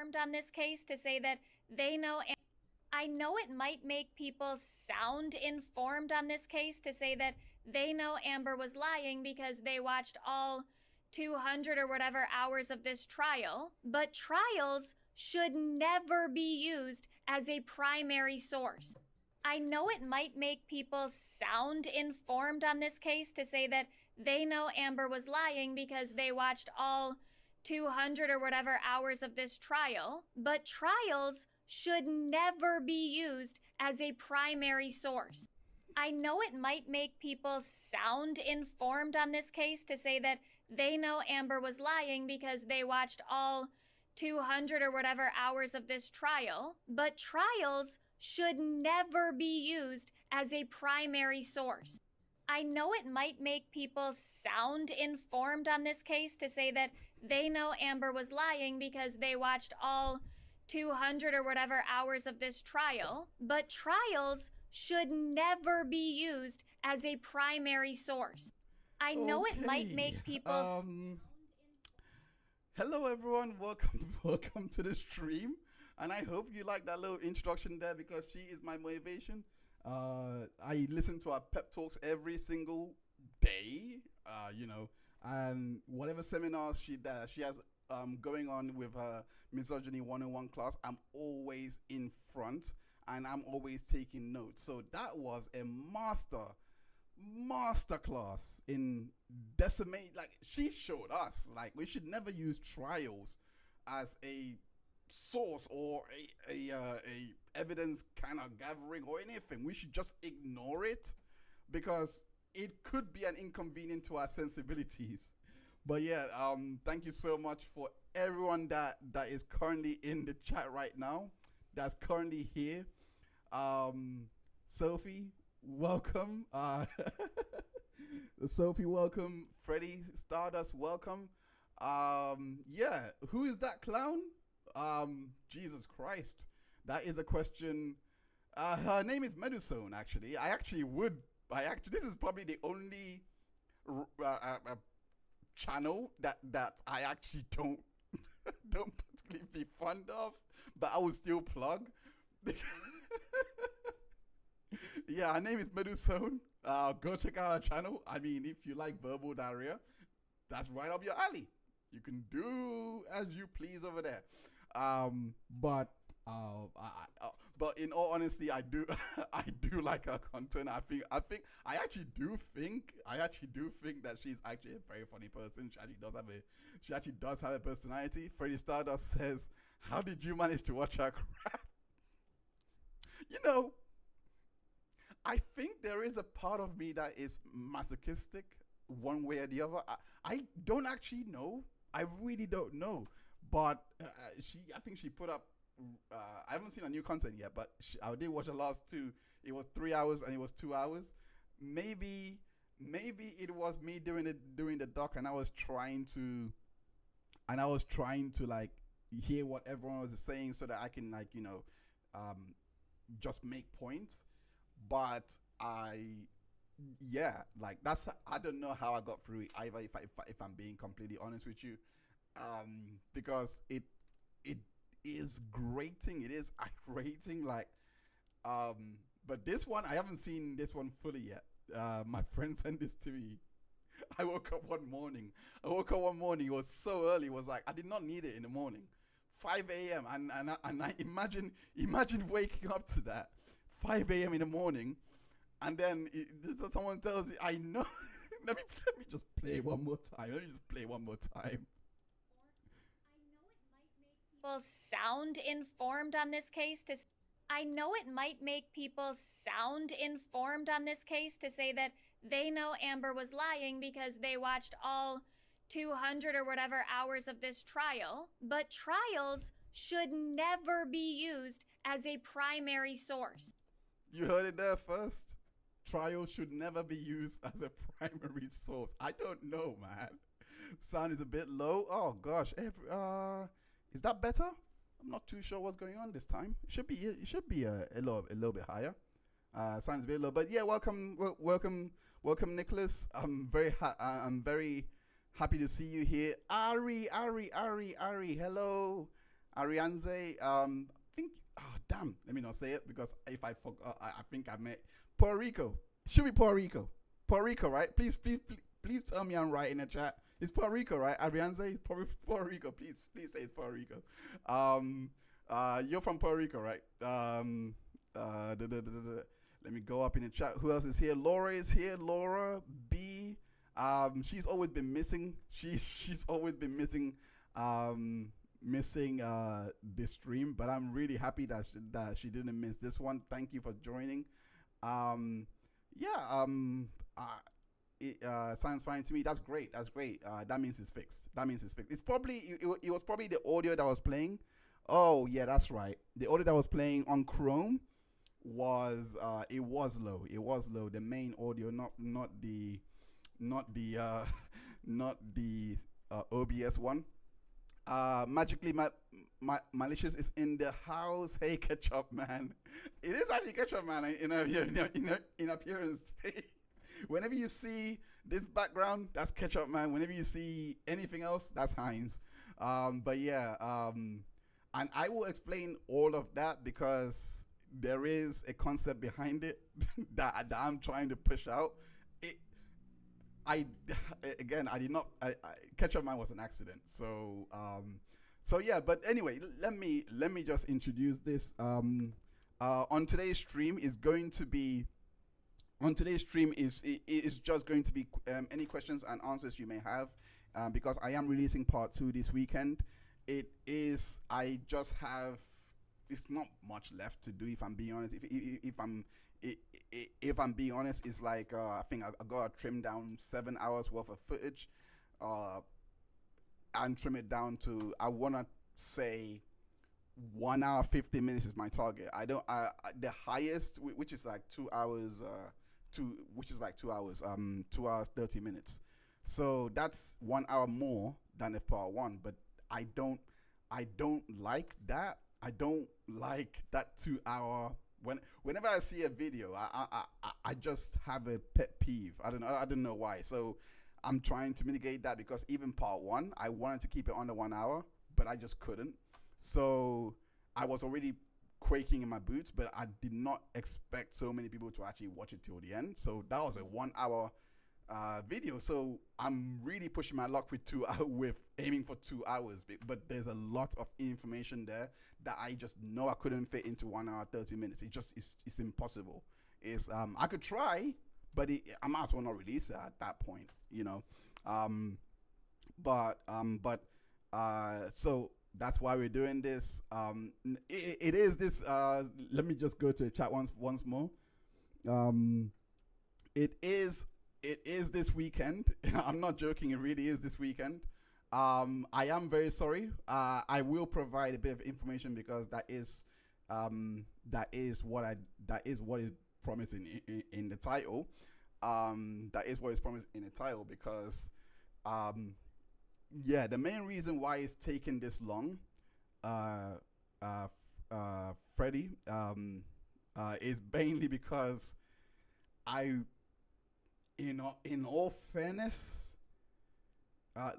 informed on this case to say that they know. I know it might make people sound informed on this case to say that they know Amber was lying because they watched all 200 or whatever hours of this trial, but trials should never be used as a primary source. I know it might make people sound informed on this case to say that they know Amber was lying because they watched all 200 or whatever hours of this trial, but trials should never be used as a primary source. I know it might make people sound informed on this case to say that they know Amber was lying because they watched all 200 or whatever hours of this trial, but trials should never be used as a primary source. I know it might make people sound informed on this case to say that they know Amber was lying because they watched all 200 or whatever hours of this trial, but trials should never be used as a primary source. I know it might make people. Hello everyone, welcome to the stream, and I hope you like that little introduction there because she is my motivation. I listen to her pep talks every single day, and whatever seminars she does, she has going on with her misogyny 101 class. I'm always in front and I'm always taking notes. So that was a master class in decimate. Like, she showed us like we should never use trials as a source or a evidence kind of gathering or anything. We should just ignore it because it could be an inconvenience to our sensibilities. But yeah, thank you so much for everyone that is currently in the chat right now, that's currently here. Sophie, welcome. Sophie, welcome. Freddie Stardust, welcome. Yeah, who is that clown? Jesus Christ, that is a question. Her name is Medusone. Actually, this is probably the only channel that I actually don't don't particularly be fond of, but I will still plug. Yeah, her name is Medusone. Go check out her channel. I mean, if you like verbal diarrhea, that's right up your alley. You can do as you please over there. But in all honesty, I do I do like her content. I actually do think that she's actually a very funny person. She actually does have a personality. Freddie Stardust says, "How did you manage to watch her crap?" You know, I think there is a part of me that is masochistic one way or the other. I don't actually know. I really don't know. But I think she put up. I haven't seen her new content yet, but I did watch the last two. It was 3 hours and it was 2 hours. Maybe it was me doing the doc, and I was trying to like hear what everyone was saying so that I can just make points. But I don't know how I got through it either. If I'm being completely honest with you. Because it is grating. It is irritating. But this one, I haven't seen this one fully yet. My friend sent this to me. I woke up one morning. It was so early. It was like I did not need it in the morning, 5 a.m. And I imagine waking up to that 5 a.m. in the morning, and then someone tells you, "I know." let me just play one more time. Sound informed on this case to I know it might make people sound informed on this case to say that they know Amber was lying because they watched all 200 or whatever hours of this trial, but trials should never be used as a primary source. You heard it there first. Trials should never be used as a primary source. I don't know, man. Sound is a bit low. Oh gosh. Is that better? I'm not too sure what's going on this time. It should be a little bit higher. Sounds a bit low, but yeah. Welcome, Nicholas. I'm very happy to see you here. Ari. Hello. Arianze. Think. Oh damn. Let me not say it because if I forgot, I think I meant Puerto Rico. Should be Puerto Rico. Puerto Rico, right? Please tell me I'm right in the chat. It's Puerto Rico, right? Arianze is Puerto Rico. Please say it's Puerto Rico. Um, you're from Puerto Rico, right? Let me go up in the chat. Who else is here? Laura is here. Laura B. She's always been missing. She's always been missing. Missing this stream, but I'm really happy that she didn't miss this one. Thank you for joining. Um, yeah. It sounds fine to me. That's great. That's great. That means it's fixed. That means it's fixed. It's probably it was probably the audio that was playing. Oh yeah, that's right. The audio that was playing on Chrome was it was low. It was low. The main audio, not the not the not the OBS one. Magically, malicious is in the house. Hey, ketchup man, it is actually ketchup man in appearance. Whenever you see this background, that's ketchup man. Whenever you see anything else, that's Heinz. But yeah, and I will explain all of that because there is a concept behind it that I'm trying to push out. It, I again, I did not. Ketchup Man was an accident. So yeah. But anyway, let me just introduce this. On today's stream is going to be. On today's stream is just going to be any questions and answers you may have, because I am releasing part 2 this weekend. It is. I just have. It's not much left to do if I'm being honest. If I'm being honest, it's like I think I gotta trim down 7 hours worth of footage, uh, and trim it down to I wanna say 1 hour 50 minutes is my target. I don't. The highest, which is like 2 hours, which is like 2 hours, 2 hours 30 minutes. So that's 1 hour more than the part 1, but I don't like that. I don't like that 2 hour. Whenever I see a video, I just have a pet peeve. I don't know why. So I'm trying to mitigate that because even part 1, I wanted to keep it under 1 hour, but I just couldn't. So I was already quaking in my boots, but I did not expect so many people to actually watch it till the end. So that was a 1 hour video. So I'm really pushing my luck with 2 hours, with aiming for 2 hours. But there's a lot of information there that I just know I couldn't fit into 1 hour 30 minutes. It's impossible. It's I could try, but I might as well not release it at that point, you know. So that's why we're doing this. It is this. Let me just go to the chat once more. It is this weekend. I'm not joking. It really is this weekend. I am very sorry. I will provide a bit of information because that is what is promised in the title. That is what is promised in the title because yeah, the main reason why it's taken this long, Freddie, is mainly because I, in all fairness,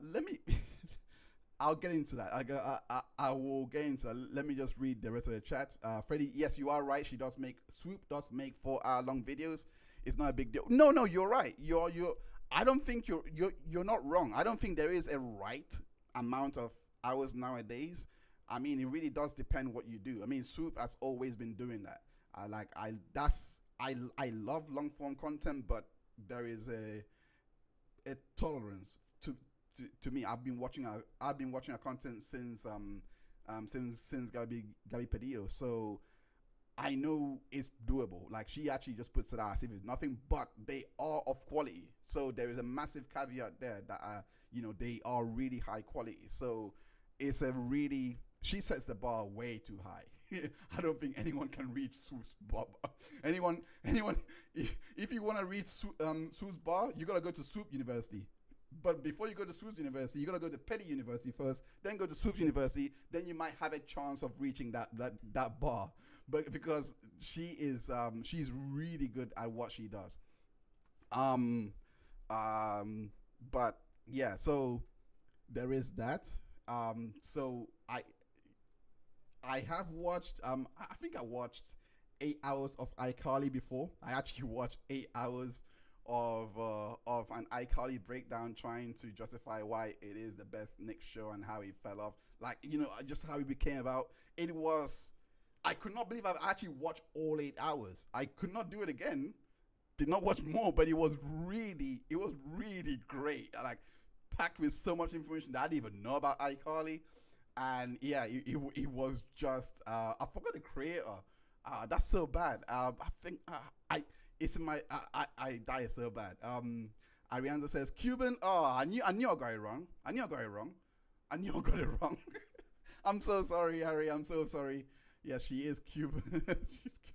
let me. I'll get into that. I will get into that. Let me just read the rest of the chat. Freddie, yes, you are right. Swoop does make 4 hour long videos. It's not a big deal. No, you're right. You're. I don't think you're not wrong. I don't think there is a right amount of hours nowadays. I mean, it really does depend what you do. I mean, Swoop has always been doing that. I love long form content, but there is a tolerance to me. I've been watching her content since Gabby Padillo. So I know it's doable. Like she actually just puts it out as if it's nothing, but they are of quality. So there is a massive caveat there that they are really high quality. So it's a really, she sets the bar way too high. I don't think anyone can reach Sue's bar. Anyone, if you want to reach Sue's bar, you gotta go to Swoop University. But before you go to Swoop's University, you gotta go to Petty University first, then go to Swoop's University. Then you might have a chance of reaching that bar. But because she's really good at what she does. But yeah, so there is that. So I have watched. I think I watched 8 hours of iCarly before. I actually watched 8 hours of an iCarly breakdown, trying to justify why it is the best Nick show and how he fell off. Like, just how he became about. It was. I could not believe I've actually watched all 8 hours. I could not do it again. Did not watch more, but it was really great. Like, packed with so much information that I didn't even know about iCarly. And yeah, it was just I forgot the creator. That's so bad. I think I it's in my I that is so bad. Arianza says Cuban. Oh, I knew I got it wrong. I knew I got it wrong. I knew I got it wrong. I'm so sorry, Harry. I'm so sorry. Yeah, she is Cuban.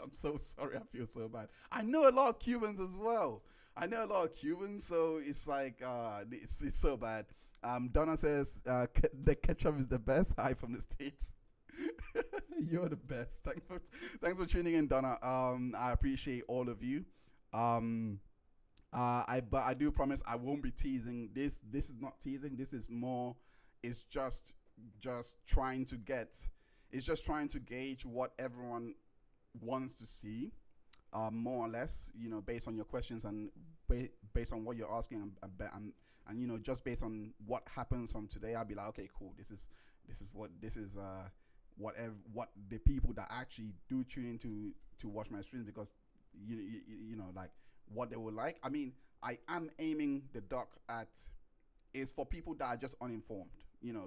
I'm so sorry. I feel so bad. I know a lot of Cubans as well. I know a lot of Cubans, so it's like it's so bad. Donna says the ketchup is the best. Hi from the States. You're the best. Thanks for tuning in, Donna. I appreciate all of you. Um, but I do promise I won't be teasing. This is not teasing. This is more. It's just trying to get. It's just trying to gauge what everyone wants to see, more or less. Based on your questions and based on what you're asking, and just based on what happens from today, I'll be like, okay, cool. This is what the people that actually do tune in to watch my streams, because like what they would like. I mean, I am aiming the doc at is for people that are just uninformed.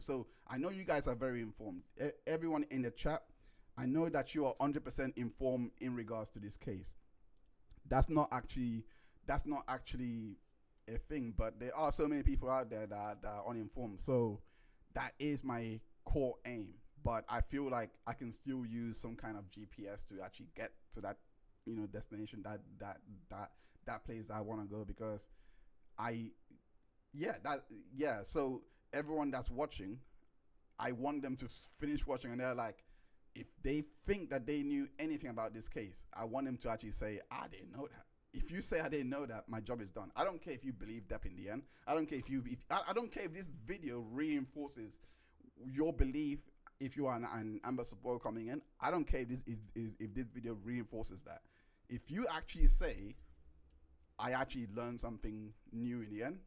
So I know you guys are very informed. Everyone in the chat, I know that you are 100% informed in regards to this case. That's not actually a thing, but there are so many people out there that are uninformed. So that is my core aim. But I feel like I can still use some kind of GPS to actually get to that, destination, that place that I want to go, because so everyone that's watching, I want them to finish watching and they're like, if they think that they knew anything about this case, I want them to actually say, I didn't know that. If you say I didn't know that, my job is done. I don't care if you believe Depp in the end. I don't care I don't care if this video reinforces your belief. If you are an Amber supporter coming in, I don't care if this video reinforces that. If you actually say I actually learned something new in the end,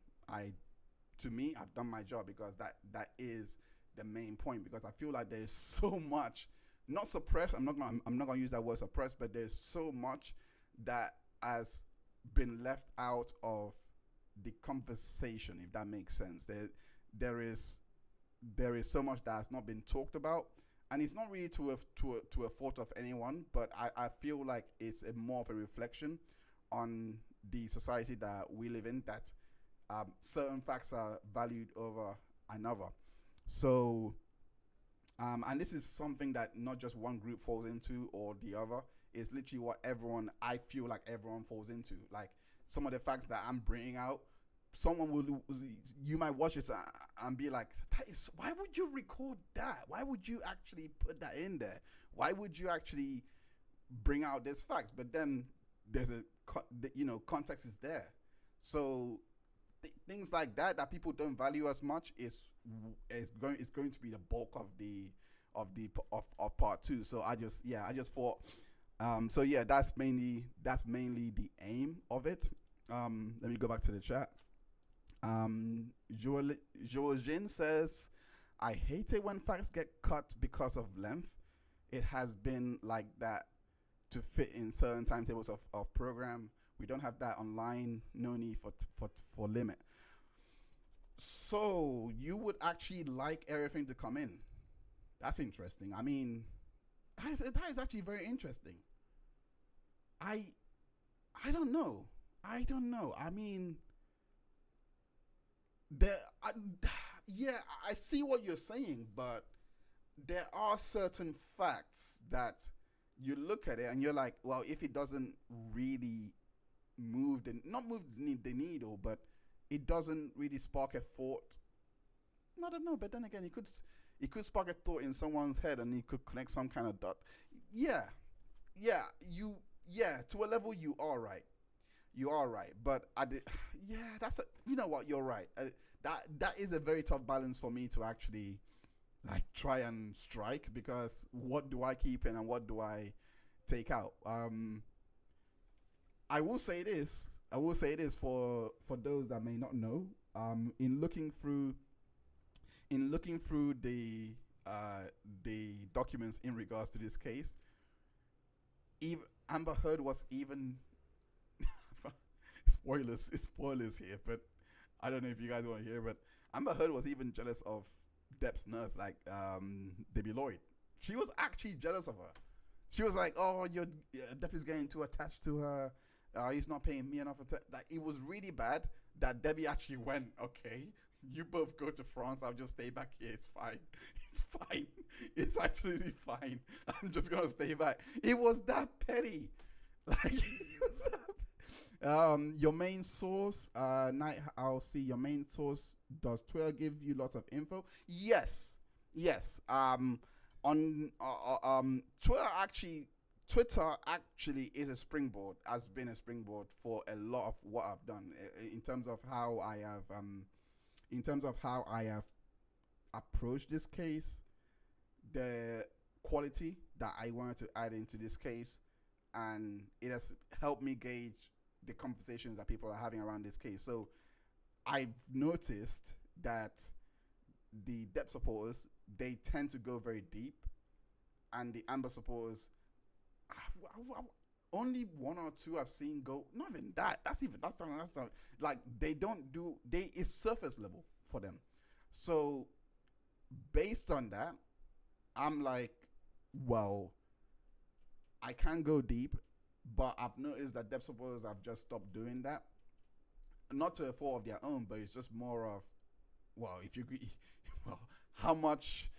to me, I've done my job, because that is the main point. Because I feel like there's so much, not suppressed. I'm not gonna use that word suppressed, but there's so much that has been left out of the conversation, if that makes sense. There is so much that has not been talked about, and it's not really to a fault of anyone, but I feel like it's more of a reflection on the society that we live in, that certain facts are valued over another. So, and this is something that not just one group falls into or the other. It's literally what I feel like everyone falls into. Like, some of the facts that I'm bringing out, you might watch this and be like, why would you record that? Why would you actually put that in there? Why would you actually bring out this fact? But then there's context is there. So things like that people don't value as much is going to be the bulk of part two. So I just thought, that's mainly the aim of it. Let me go back to the chat. Joajin says, I hate it when facts get cut because of length. It has been like that to fit in certain timetables of program. We don't have that online. No need for limit. So you would actually like everything to come in. That's interesting. I mean, that is actually very interesting. I don't know. I mean, I see what you're saying, but there are certain facts that you look at it and you're like, well, if it doesn't really not move the needle, but it doesn't really spark a thought. I don't know, but then again, it could spark a thought in someone's head and it could connect some kind of dot. To a level you are right. You are right, but you know what? You're right. That is a very tough balance for me to actually like try and strike, because what do I keep in and what do I take out? I will say this. I will say this for those that may not know. In looking through the documents in regards to this case, even Amber Heard was even spoilers. It's spoilers here, but I don't know if you guys want to hear. But Amber Heard was even jealous of Depp's nurse, like Debbie Lloyd. She was actually jealous of her. She was like, "Oh, your Depp is getting too attached to her. He's not paying me enough attention." Like, it was really bad that Debbie actually went, "Okay, you both go to France. I'll just stay back here. It's fine. It's fine. It's absolutely fine. I'm just gonna stay back." It was that petty. Like, it was that. Your main source, Night I'll see. Your main source, does Twitter give you lots of info? Yes, yes. On Twitter actually is a springboard, has been a springboard for a lot of what I've done, in terms of how I have approached this case, the quality that I wanted to add into this case, and it has helped me gauge the conversations that people are having around this case. So I've noticed that the Depp supporters, they tend to go very deep, and the Amber supporters, only one or two I've seen go. Not even that. That's not like, they don't do. They it's surface level for them. So based on that, I'm like, well, I can go deep, but I've noticed that Depp supporters have just stopped doing that. Not to a fault of their own, but it's just more of, well, if you well, how much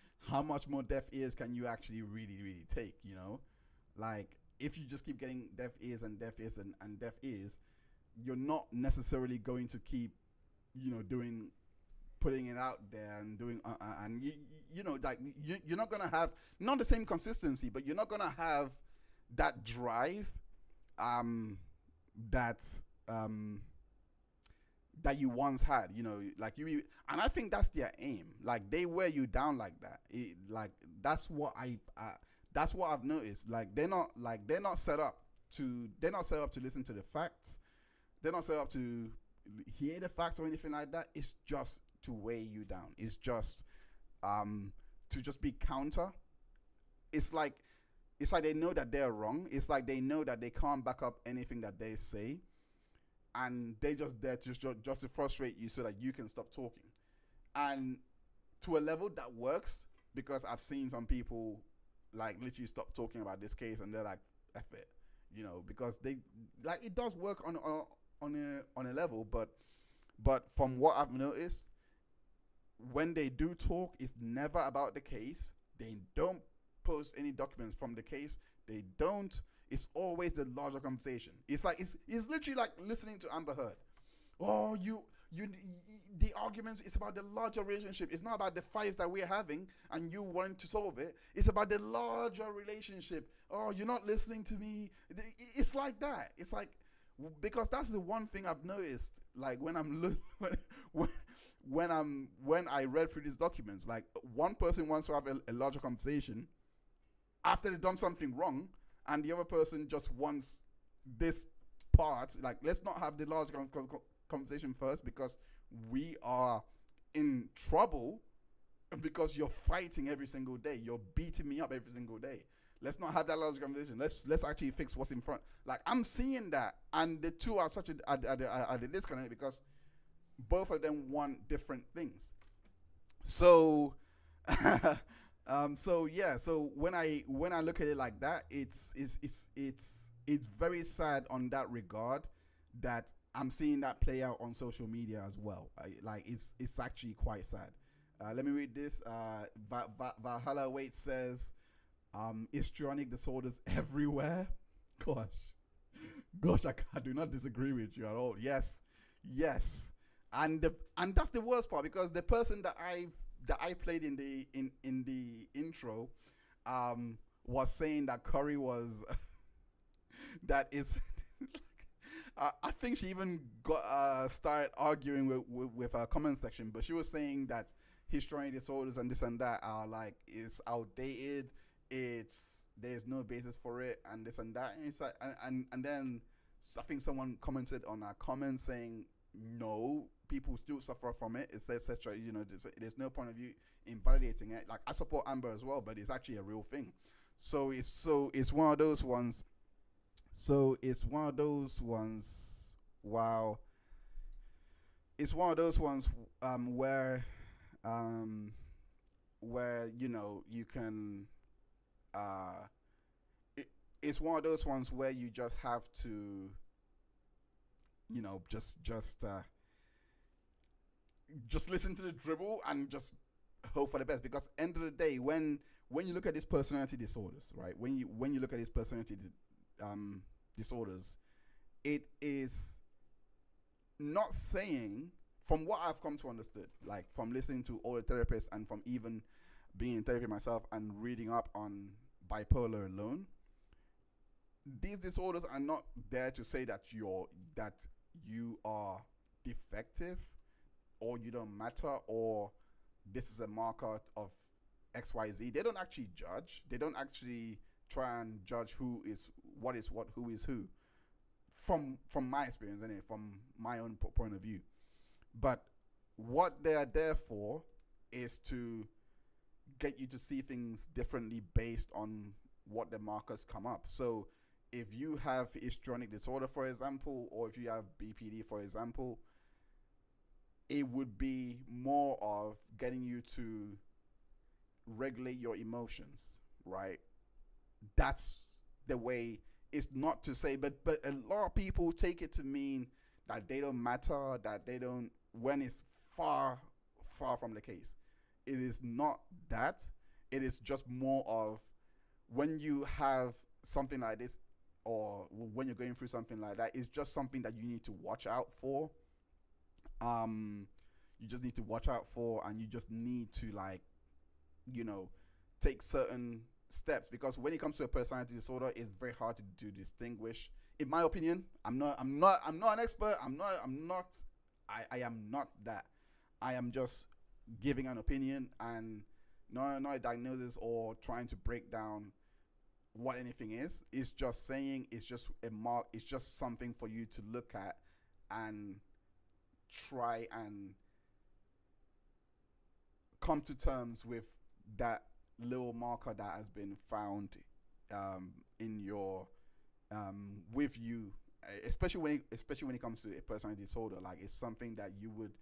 more deaf ears can you actually really take, like, if you just keep getting deaf ears and deaf ears and deaf ears, you're not necessarily going to keep, doing, putting it out there and doing, and like, you're not gonna have, not the same consistency, but you're not gonna have that drive, that um that you once had, like, and I think that's their aim. Like, they wear you down like that. Like, that's what that's what I've noticed. Like, they're not set up to listen to the facts. They're not set up to hear the facts or anything like that. It's just to weigh you down. It's just to just be counter. It's like they know that they're wrong. It's like they know that they can't back up anything that they say, and they just there to just to frustrate you so that you can stop talking. And to a level that works, because I've seen some people, like, literally stop talking about this case, and they're like, "F it," because they, like, it does work on a level, but from what I've noticed, when they do talk, it's never about the case. They don't post any documents from the case. They don't. It's always the larger conversation. It's like, it's literally like listening to Amber Heard. Oh, the arguments, it's about the larger relationship. It's not about the fights that we're having and you want to solve it. It's about the larger relationship. Oh, you're not listening to me. It's like that. It's like, because that's the one thing I've noticed. Like, when when I read through these documents, like, one person wants to have a larger conversation after they've done something wrong, and the other person just wants this part. Like, let's not have the large conversation first, because we are in trouble, because you're fighting every single day. You're beating me up every single day. Let's not have that large conversation. Let's actually fix what's in front. Like, I'm seeing that, and the two are such a disconnect, because both of them want different things. So so yeah, so when I look at it like that, it's very sad on that regard, that I'm seeing that play out on social media as well. Like, it's actually quite sad. Let me read this. Valhalla Wait says, histrionic disorders everywhere. Gosh, I do not disagree with you at all. Yes, and that's the worst part, because the person that I played in the intro, was saying that Curry was that is. I think she even got started arguing with our comment section, but she was saying that histrionic disorders and this and that are like it's outdated. It's there's no basis for it and this and that. And it's like and then I think someone commented on our comment saying no, people still suffer from it. It's etc. You know, there's no point of view invalidating it. Like I support Amber as well, but it's actually a real thing. So it's one of those ones. So it's one of those ones. Wow, it's one of those ones where um where you know you can uh it, it's one of those ones where you just have to just listen to the dribble and just hope for the best, because end of the day, when you look at these personality disorders, right, when you look at these personality disorders, it is not saying, from what I've come to understand, like from listening to all the therapists and from even being in therapy myself and reading up on bipolar alone, these disorders are not there to say that you are defective or you don't matter or this is a marker of XYZ. They don't actually judge. They don't actually try and judge who is what, who is who. From my experience, anyway, from my own point of view. But what they are there for is to get you to see things differently based on what the markers come up. So if you have histrionic disorder, for example, or if you have BPD, for example, it would be more of getting you to regulate your emotions, right? That's the way. It's not to say, but a lot of people take it to mean that they don't matter, that they don't, when it's far, far from the case. It is not that. It is just more of when you have something like this, or when you're going through something like that, it's just something that you need to watch out for. You just need to watch out for, and you just need to, like, take certain steps, because when it comes to a personality disorder, it's very hard to distinguish. In my opinion, I'm not an expert. I am not that. I am just giving an opinion and not a diagnosis or trying to break down what anything is. It's just saying it's just a mark. It's just something for you to look at and try and come to terms with that little marker that has been found in your with you, especially when it comes to a personality disorder. Like, it's something that you would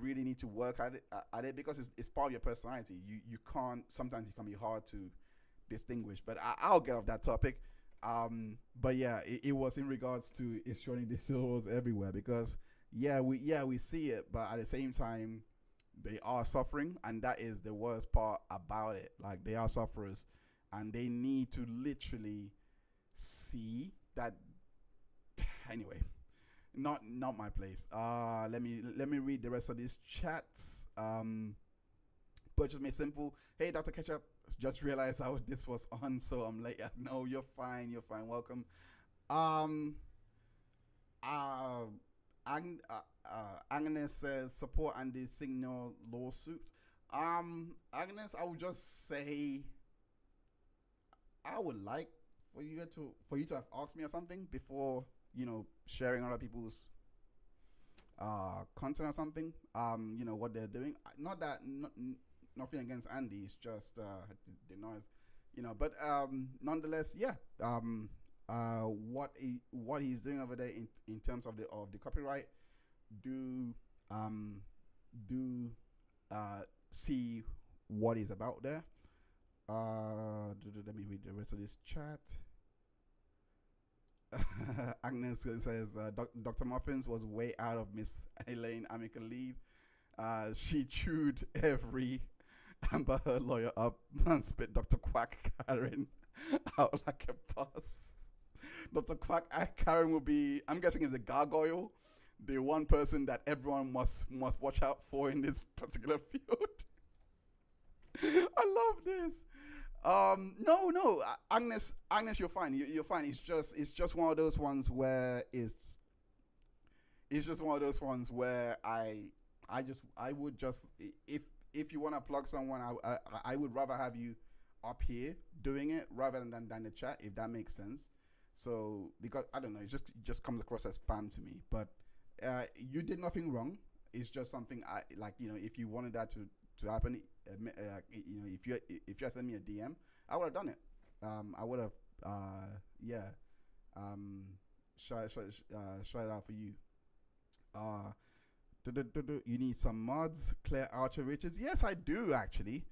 really need to work at it, because it's part of your personality. You can't, sometimes it can be hard to distinguish, but I'll get off that topic. But yeah, it was in regards to it's showing disorders everywhere, because we see it, but at the same time they are suffering, and that is the worst part about it. Like, they are sufferers, and they need to literally see that. Anyway, not my place. Let me read the rest of these chats. Purchase made simple. Hey, Dr. Ketchup, just realized how this was on, so I'm late. No, you're fine. You're fine. Welcome. Uh, Agnes says support Andy's Signal lawsuit. Agnes, I would just say I would like for you to have asked me or something before sharing other people's content or something. What they're doing. Not that nothing against Andy. It's just the noise. But nonetheless, yeah. What he's doing over there in terms of the copyright, do see what is about there. Let me read the rest of this chat. Agnes says Dr. Muffins was way out of Miss Elaine Amica lead. She chewed every Amber Heard lawyer up and spit Dr. Quack Karen out like a boss. Dr. Quack Karen will be, I'm guessing, is a gargoyle, the one person that everyone must watch out for in this particular field. I love this. No, Agnes, you're fine. You're fine. It's just one of those ones where it's just one of those ones where I would just, if if you want to plug someone, I would rather have you up here doing it rather than the chat, if that makes sense. So because I don't know, it just comes across as spam to me. But you did nothing wrong. It's just something I like. If you wanted that to happen, if you had sent me a DM, I would have done it. I would have yeah shout it out for you. Uh, you need some mods, Claire Archer Riches. Yes, I do actually.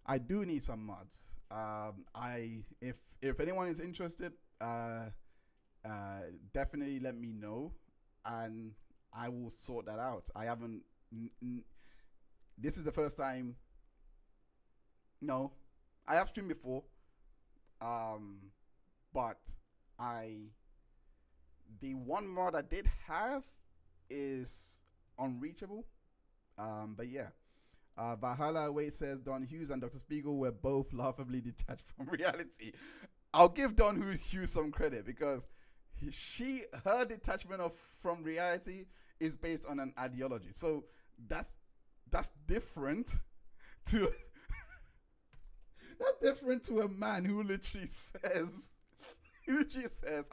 I do need some mods. I if anyone is interested, definitely let me know, and I will sort that out. I haven't. This is the first time. No, I have streamed before. Um, but I the one mod I did have is unreachable. But yeah. Valhalla Away says Don Hughes and Dr. Spiegel were both laughably detached from reality. I'll give Don Hughes some credit because her detachment from reality is based on an ideology. So that's different to that's different to a man who literally says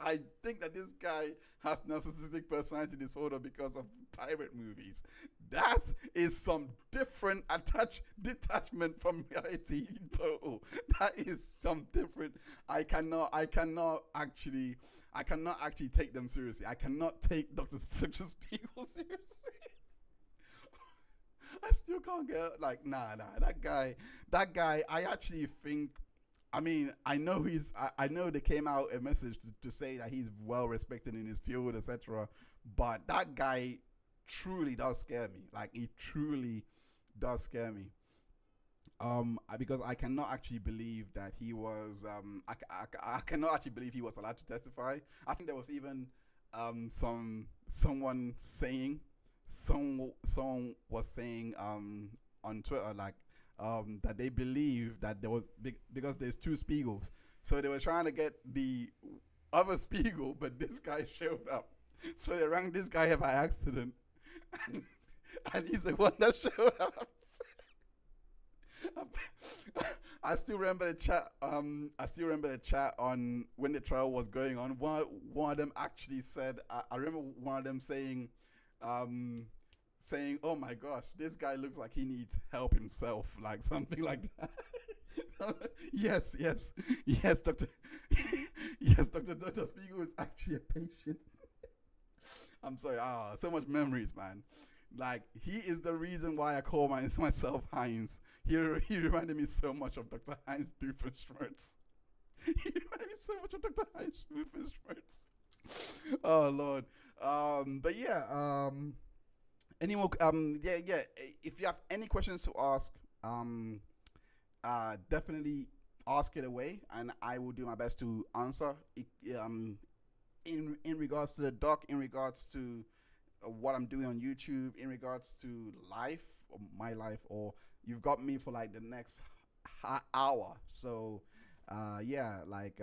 I think that this guy has narcissistic personality disorder because of pirate movies. That is some different detachment from reality in total. That is some different. I cannot actually take them seriously. I cannot take Dr. Such People seriously. I still can't get like nah. That guy. I actually think. I mean, I know I know they came out a message to say that he's well respected in his field, etc. But that guy truly does scare me. Like he truly does scare me. Because I cannot actually believe that he was. I cannot actually believe he was allowed to testify. I think there was even someone saying someone was saying on Twitter like that they believe that there was because there's two Spiegels, so they were trying to get the other Spiegel, but this guy showed up, so they rang this guy by accident, and, and he's the one that showed up. I still remember the chat. I still remember the chat on when the trial was going on. One of them actually said. I remember one of them saying, "Oh my gosh, this guy looks like he needs help himself," like something like that. Yes, Doctor. Yes, Doctor Spiegel is actually a patient. I'm sorry. So much memories, man. Like he is the reason why I call myself Heinz. He reminded me so much of Dr. Heinz Doofenshmirtz. He reminded me so much of Dr. Heinz Doofenshmirtz. Oh Lord. But yeah. Anyone? Yeah. If you have any questions to ask, definitely ask it away, and I will do my best to answer. In regards to the doc, in regards to what I'm doing on YouTube, in regards to life, or my life, or you've got me for like the next hour. So, yeah, let's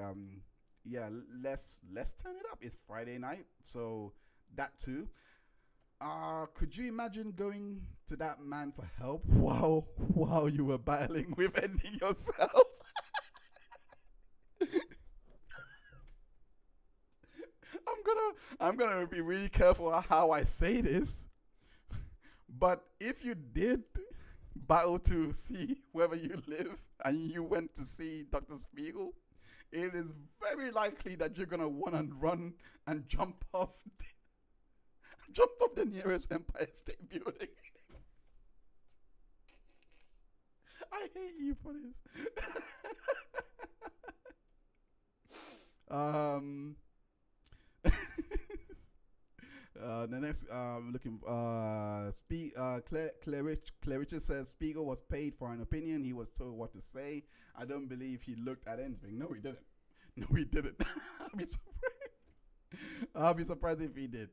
turn it up. It's Friday night, so that too. Could you imagine going to that man for help while you were battling with ending yourself? I'm gonna be really careful how I say this. But if you did battle to see whether you live and you went to see Dr. Spiegel, it is very likely that you're gonna want to run and jump off the nearest Empire State Building. I hate you for this. um. The next, looking, Claire Richards says Spiegel was paid for an opinion. He was told what to say. I don't believe he looked at anything. No, he didn't. No, he didn't. I'll be surprised. I'll be surprised if he did.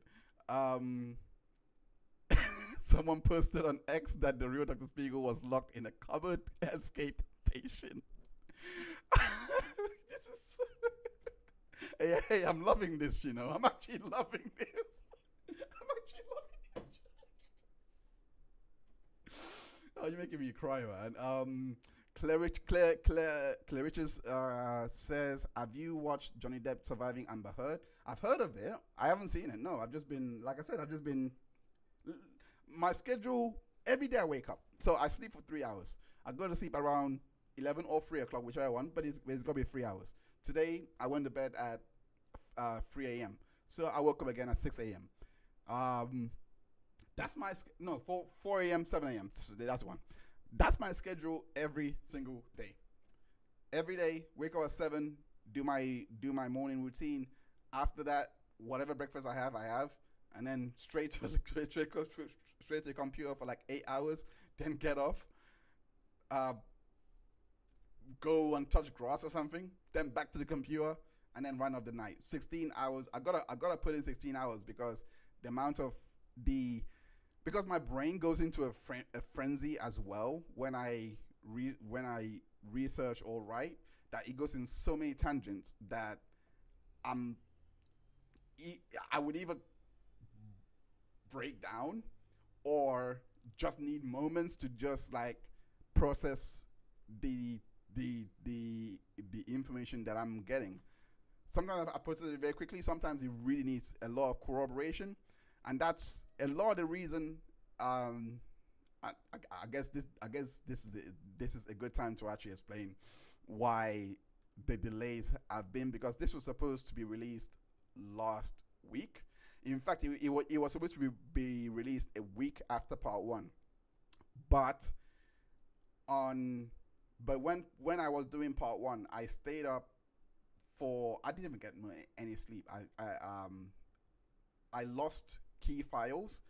Someone posted on X that the real Dr. Spiegel was locked in a cupboard, escaped patient. This is. Hey, I'm loving this. I'm actually loving this. I'm actually loving it. Oh, you're making me cry, man. Clarich's says, "Have you watched Johnny Depp surviving Amber Heard?" I've heard of it. I haven't seen it. No, I've just been, like I said, I've just been my schedule. Every day I wake up, so I sleep for 3 hours. I go to sleep around 11 or 3 o'clock, whichever one, but it's gonna be 3 hours. Today I went to bed at 3 a.m. So I woke up again at 6 a.m. Um, that's my no 4 a.m. 7 a.m. That's one. That's my schedule every single day. Every day, wake up at 7, do my morning routine. After that, whatever breakfast I have, and then straight to the computer for like 8 hours. Then get off, uh, go and touch grass or something. Then back to the computer, and then run off the night. 16 hours. I gotta put in 16 hours because the amount of the because my brain goes into a frenzy as well when I research or write, that it goes in so many tangents that I'm I would either break down or just need moments to just like process the the information that I'm getting. Sometimes I process it very quickly. Sometimes it really needs a lot of corroboration, and that's a lot of the reason. Um, I guess this is a good time to actually explain why the delays have been, because this was supposed to be released last week. In fact, it was supposed to be released a week after part one, but on but when I was doing part one, I stayed up for I didn't even get any sleep. I lost key files.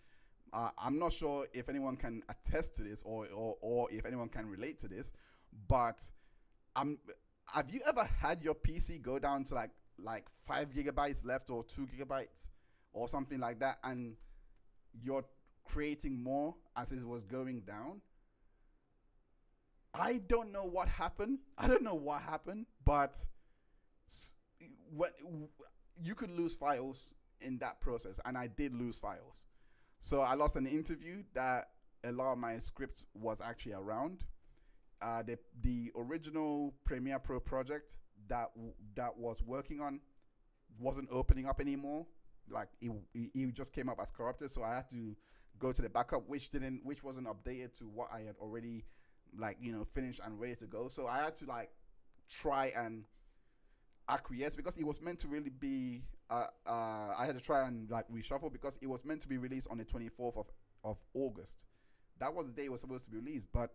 I'm not sure if anyone can attest to this, or if anyone can relate to this, but I'm. Have you ever had your PC go down to like 5 gigabytes left, or 2 gigabytes or something like that, and you're creating more as it was going down? I don't know what happened. I don't know what happened, but what you could lose files in that process, and I did lose files. So I lost an interview that a lot of my script was actually around. The original Premiere Pro project that was working on wasn't opening up anymore. Like it just came up as corrupted, so I had to go to the backup, which wasn't updated to what I had already finished and ready to go. So I had to like try and acquiesce, because it was meant to really be. I had to try and like reshuffle, because it was meant to be released on the 24th of August. That was the day it was supposed to be released, but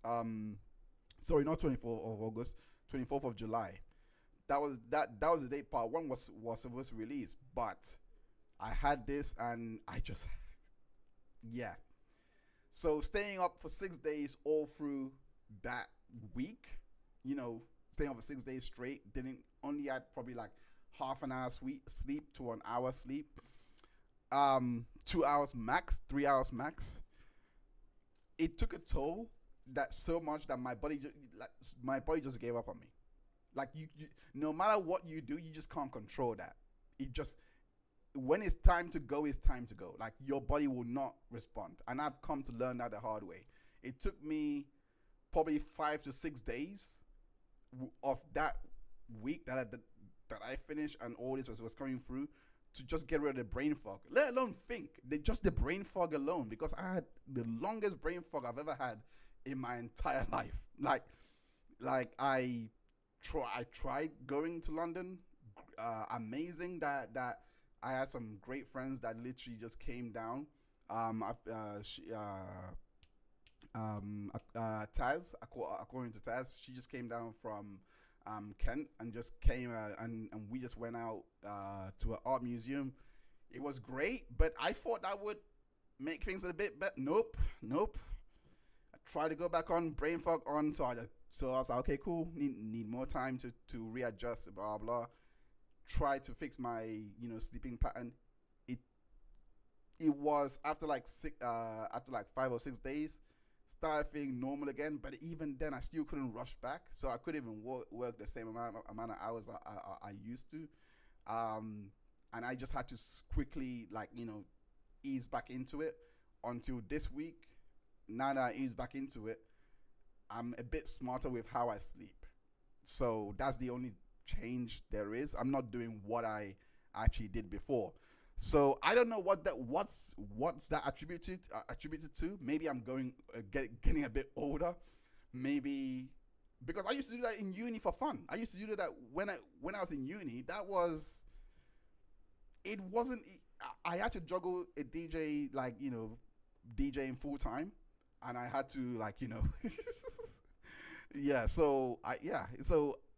sorry, not 24th of August, 24th of July. That was the day part one was supposed to release, but I had this and I just yeah. So staying up for 6 days all through that week, staying up for 6 days straight, didn't only had probably like half an hour sleep to an hour sleep, 2 hours max, 3 hours max. It took a toll, that so much that my body just gave up on me. Like no matter what you do, you just can't control that. It just When it's time to go, it's time to go. Like your body will not respond, and I've come to learn that the hard way. It took me probably 5 to 6 days of that week that I finished, and all this was coming through, to just get rid of the brain fog. Let alone think, just the brain fog alone, because I had the longest brain fog I've ever had in my entire life. I tried going to London. Amazing that I had some great friends that literally just came down. Taz, according to Taz, she just came down from Kent, and just came and we just went out to an art museum. It was great, but I thought that would make things a bit better. Nope. I tried to go back on, brain fog on, so I was like, okay, cool. Need more time to readjust, blah blah. Try to fix my sleeping pattern. It it was after like 5 or 6 days, started feeling normal again. But even then, I still couldn't rush back, so I couldn't even work the same amount of hours I used to. And I just had to quickly ease back into it until this week. now that I ease back into it, I'm a bit smarter with how I sleep. So that's the only change there is. I'm not doing what I actually did before. So I don't know what's that attributed to. Maybe I'm getting a bit older. Maybe because I used to do that in uni for fun. I used to do that when I was in uni. That was it wasn't. I had to juggle a DJ like DJing full time, and I had to like yeah. So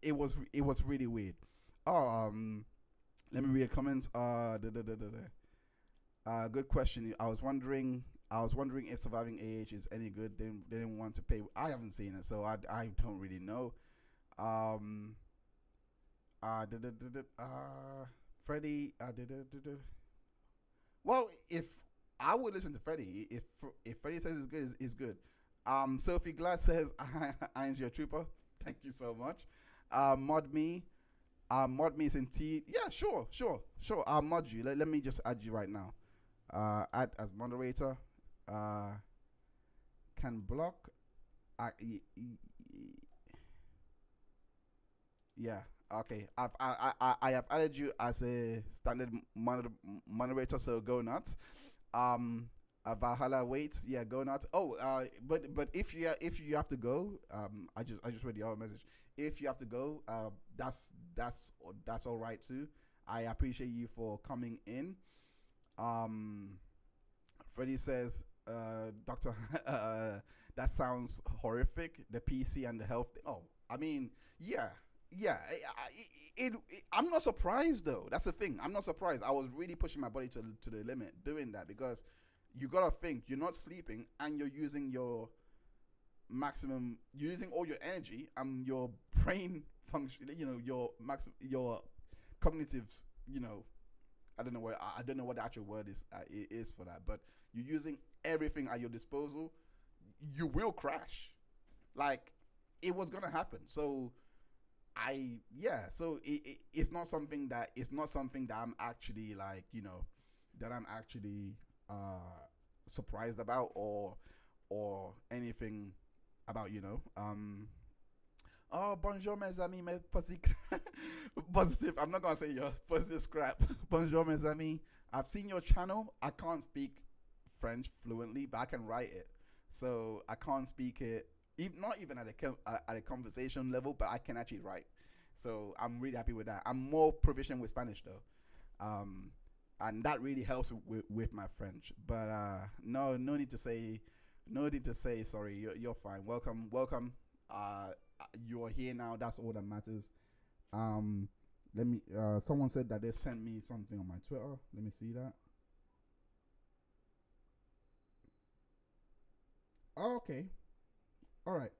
it was really weird. Oh, let me read a comment. Good question. I was wondering if surviving AH is any good. They didn't want to pay. I haven't seen it, so I don't really know. Um. Da, da, da, da, Freddie. Well, if I would listen to Freddie, if Freddie says it's good, it's good. Sophie Glad says, "Iron's your trooper." Thank you so much. Mod me. Mod me is in T. Yeah, sure. I'll mod you. Let me just add you right now. Add as moderator. Uh, can block. Yeah. Okay. I have added you as a standard moderator. So go nuts. Valhalla waits. Yeah, go nuts. Oh. But if you have to go, I just read the other message. If you have to go, that's that's all right too. I appreciate you for coming in. Um, Freddie says, Doctor, that sounds horrific. The PC and the health. Oh, I mean, yeah, yeah. I'm not surprised though. That's the thing. I'm not surprised. I was really pushing my body to the limit doing that because you gotta think you're not sleeping and you're using your maximum, using all your energy and your brain function. Your cognitive. You know, I don't know what the actual word is for that, but you're using everything at your disposal. You will crash. Like it was gonna happen. So it's not something that I'm actually like that I'm actually surprised about or anything about Oh, bonjour, mes amis, mes positive. Positive. I'm not gonna say your positive scrap. Bonjour, mes amis. I've seen your channel. I can't speak French fluently, but I can write it. So I can't speak it, not even at a conversation level, but I can actually write. So I'm really happy with that. I'm more proficient with Spanish though, and that really helps with my French. But no need to say, sorry. You're fine. Welcome. You are here now. That's all that matters. Um, let me. Someone said that they sent me something on my Twitter. Let me see that. Oh, okay. All right.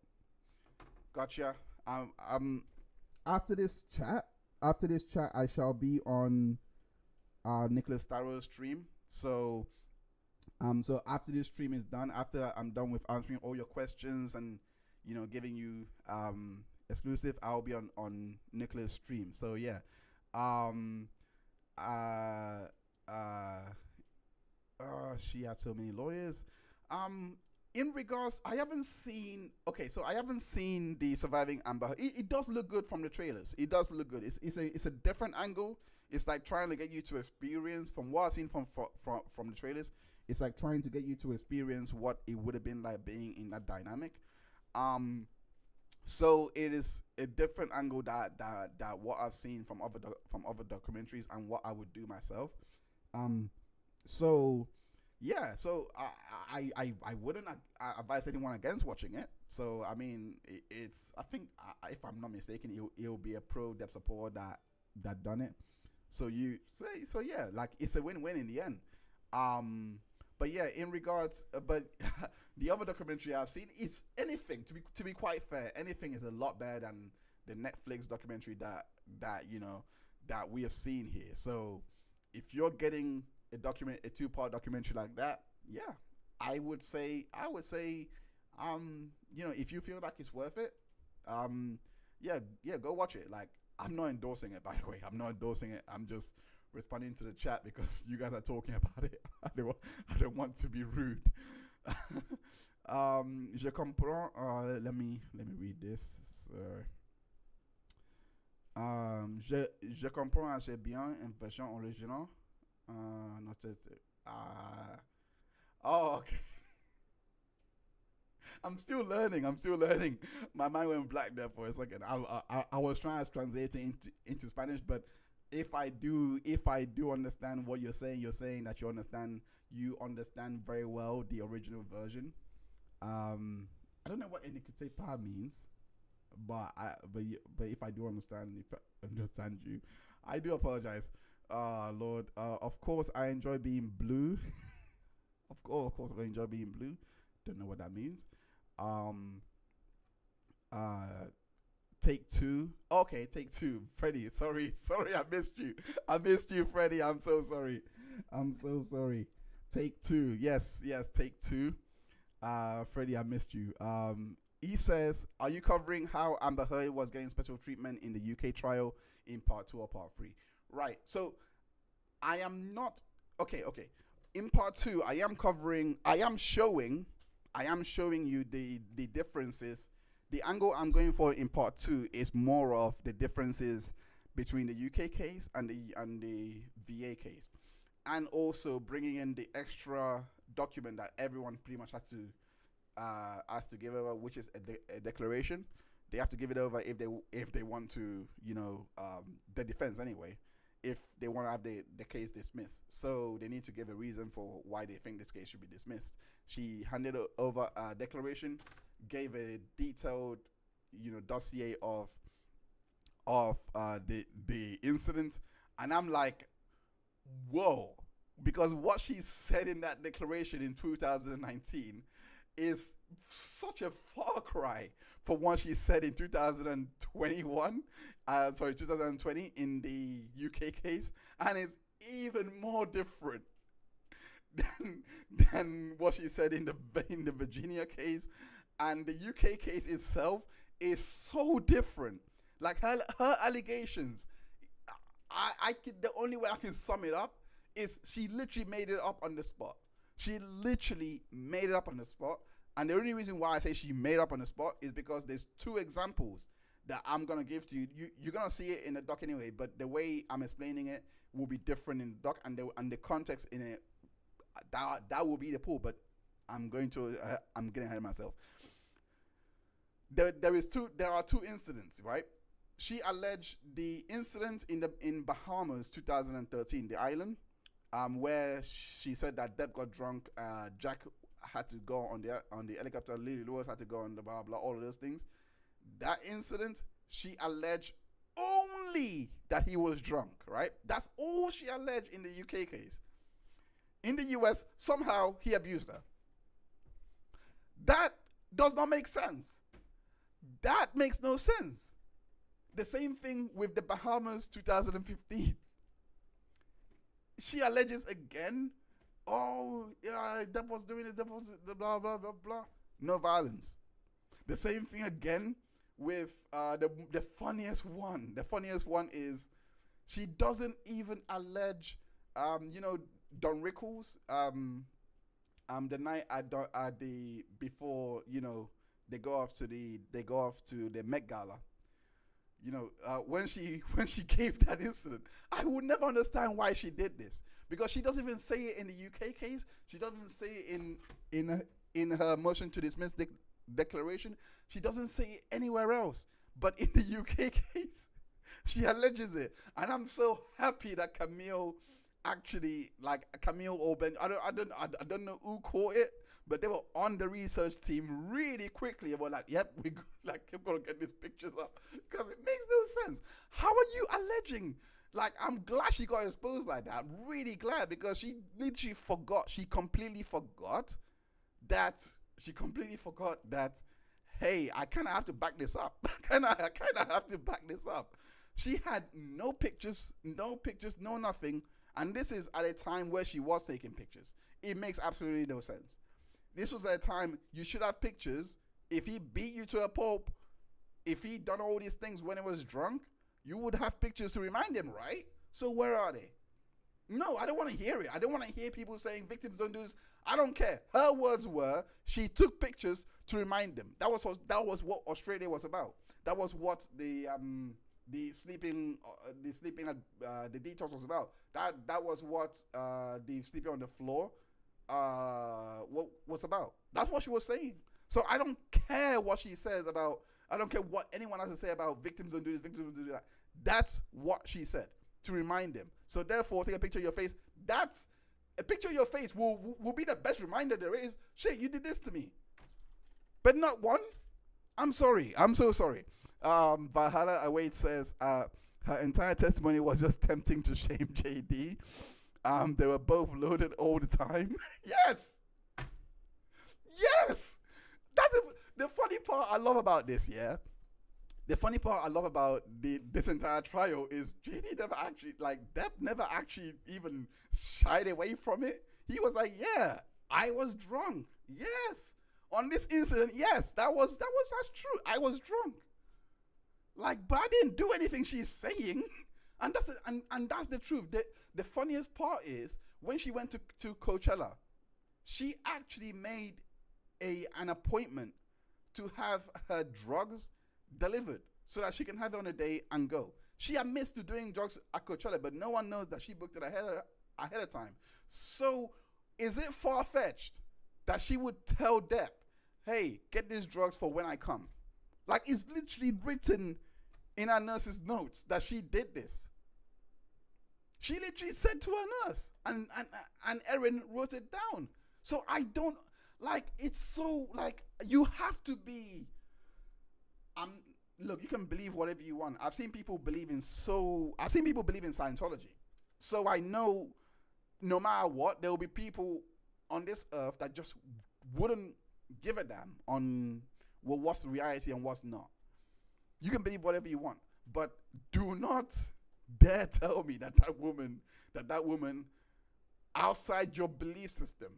Gotcha. After this chat, I shall be on Nicholas Starrow's stream. So after this stream is done, after I'm done with answering all your questions and giving you exclusive, I'll be on Nicholas' stream. So yeah, um, uh, uh, she had so many lawyers. In regards, I haven't seen. Okay, so I haven't seen the Surviving Amber. It does look good from the trailers. It does look good. It's a different angle. It's like trying to get you to experience from what I've seen from the trailers. It's like trying to get you to experience what it would have been like being in that dynamic. So it is a different angle that what I've seen from other documentaries and what I would do myself. Um, so yeah, so I wouldn't advise anyone against watching it. So I mean, it's I think if I'm not mistaken, it'll be a pro Dev support that done it. So you say so yeah, like it's a win-win in the end. But yeah, in regards, but the other documentary I've seen is anything. To be quite fair, anything is a lot better than the Netflix documentary that we have seen here. So if you're getting a 2-part documentary like that, yeah, I would say, if you feel like it's worth it, yeah, go watch it. Like I'm not endorsing it, by the way. I'm not endorsing it. I'm just responding to the chat because you guys are talking about it. I don't want to be rude. Je comprends. Let me read this. Je comprends assez bien une version originale. Non, oh, okay. I'm still learning. I'm still learning. My mind went black there for a second. I was trying to translate it into Spanish, but if I do understand what you're saying that you understand very well the original version. I don't know what Enikute Pa means, but if I do understand you, I do apologize. Lord, of course I enjoy being blue. of course I enjoy being blue. Don't know what that means. Um, take two. Okay, take two. Freddie, sorry, I missed you. I missed you, Freddie. I'm so sorry. I'm so sorry. Take two. Yes, take two. Freddie, I missed you. He says, "Are you covering how Amber Heard was getting special treatment in the UK trial in part two or part three?" Right. So I am not okay. In part two, I am covering. I am showing you the differences. The angle I'm going for in part two is more of the differences between the UK case and the VA case, and also bringing in the extra document that everyone pretty much has to give over, which is a declaration. They have to give it over if they want to, the defense anyway, if they want to have the case dismissed. So they need to give a reason for why they think this case should be dismissed. She handed over a declaration, gave a detailed, dossier of the incidents, and I'm like, whoa, because what she said in that declaration in 2019 is such a far cry from what she said in 2021, 2020 in the UK case, and it's even more different than what she said in the Virginia case, and the UK case itself is so different. Like her allegations, the only way I can sum it up is she literally made it up on the spot. She literally made it up on the spot. And the only reason why I say she made it up on the spot is because there's two examples that I'm gonna give to you. You're gonna see it in the doc anyway, but the way I'm explaining it will be different in the doc, and the context in it that will be the pool. But I'm getting ahead of myself. There are two incidents, right? She alleged the incident in Bahamas 2013, the island, where she said that Depp got drunk, Jack had to go on the helicopter, Lily Lewis had to go on the blah blah, all of those things. That incident, she alleged only that he was drunk, right? That's all she alleged in the UK case. In the US, somehow he abused her. That does not make sense. That makes no sense. The same thing with the Bahamas 2015. She alleges again, oh, yeah, that was doing it, that was blah, blah, blah, blah. No violence. The same thing again with the funniest one. The funniest one is she doesn't even allege, Don Rickles, the night at the before, they go off to the Met Gala. When she gave that incident, I would never understand why she did this, because she doesn't even say it in the UK case. She doesn't say it in her motion to dismiss declaration. She doesn't say it anywhere else. But in the UK case, she alleges it, and I'm so happy that Camille or Ben, I don't know who caught it, but they were on the research team really quickly and were like, yep, we're gonna get these pictures up, because it makes no sense. How are you alleging? Like, I'm glad she got exposed like that. I'm really glad, because she literally forgot. She completely forgot that. Hey, I kind of have to back this up. I kind of have to back this up. She had no pictures, no nothing. And this is at a time where she was taking pictures. It makes absolutely no sense. This was at a time you should have pictures. If he beat you to a pulp, if he done all these things when he was drunk, you would have pictures to remind him, right? So where are they? No, I don't want to hear it. I don't want to hear people saying victims don't do this. I don't care. Her words were she took pictures to remind them. That was what Australia was about. That was what the sleeping the detox was about. That was what the sleeping on the floor what was about. That's what she was saying. So I don't care what she says about. I don't care what anyone has to say about victims don't do this, victims don't do that. That's what she said to remind them. So therefore, take a picture of your face. That's a picture of your face will be the best reminder there is. Shit, you did this to me, but not one. I'm sorry. I'm so sorry. Valhalla Await says her entire testimony was just tempting to shame JD. They were both loaded all the time. Yes, yes. That's the funny part I love about this. Yeah, the funny part I love about this entire trial is JD never actually, like, Depp never actually even shied away from it. He was like, yeah, I was drunk. Yes. On this incident, yes, that's true. I was drunk. Like, but I didn't do anything she's saying. And that's the truth. The funniest part is when she went to Coachella, she actually made an appointment to have her drugs delivered so that she can have it on a day and go. She admits to doing drugs at Coachella, but no one knows that she booked it ahead of time. So is it far-fetched that she would tell Depp, hey, get these drugs for when I come? Like, it's literally written in her nurse's notes that she did this. She literally said to her nurse, and Erin wrote it down. So I don't, like, it's so, like, you have to be, look, you can believe whatever you want. I've seen people believe in Scientology. So I know no matter what, there will be people on this earth that just wouldn't give a damn on, well, what's reality and what's not. You can believe whatever you want, but do not dare tell me that that woman outside your belief system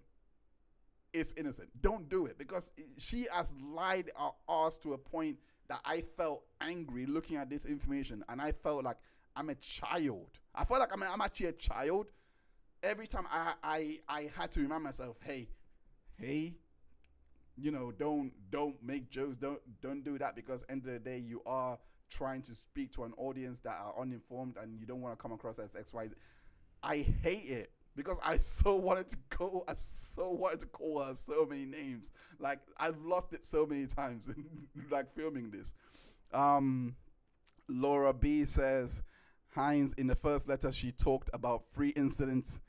is innocent. Don't do it, because she has lied our ass to a point that I felt angry looking at this information, and I felt like I'm a child. I felt like I'm actually a child every time I had to remind myself, hey, you know, don't make jokes, don't do that, because end of the day you are trying to speak to an audience that are uninformed and you don't want to come across as XYZ. I hate it because I so wanted to call her so many names. Like, I've lost it so many times in like filming this. Laura B says Hines, in the first letter she talked about 3 incidents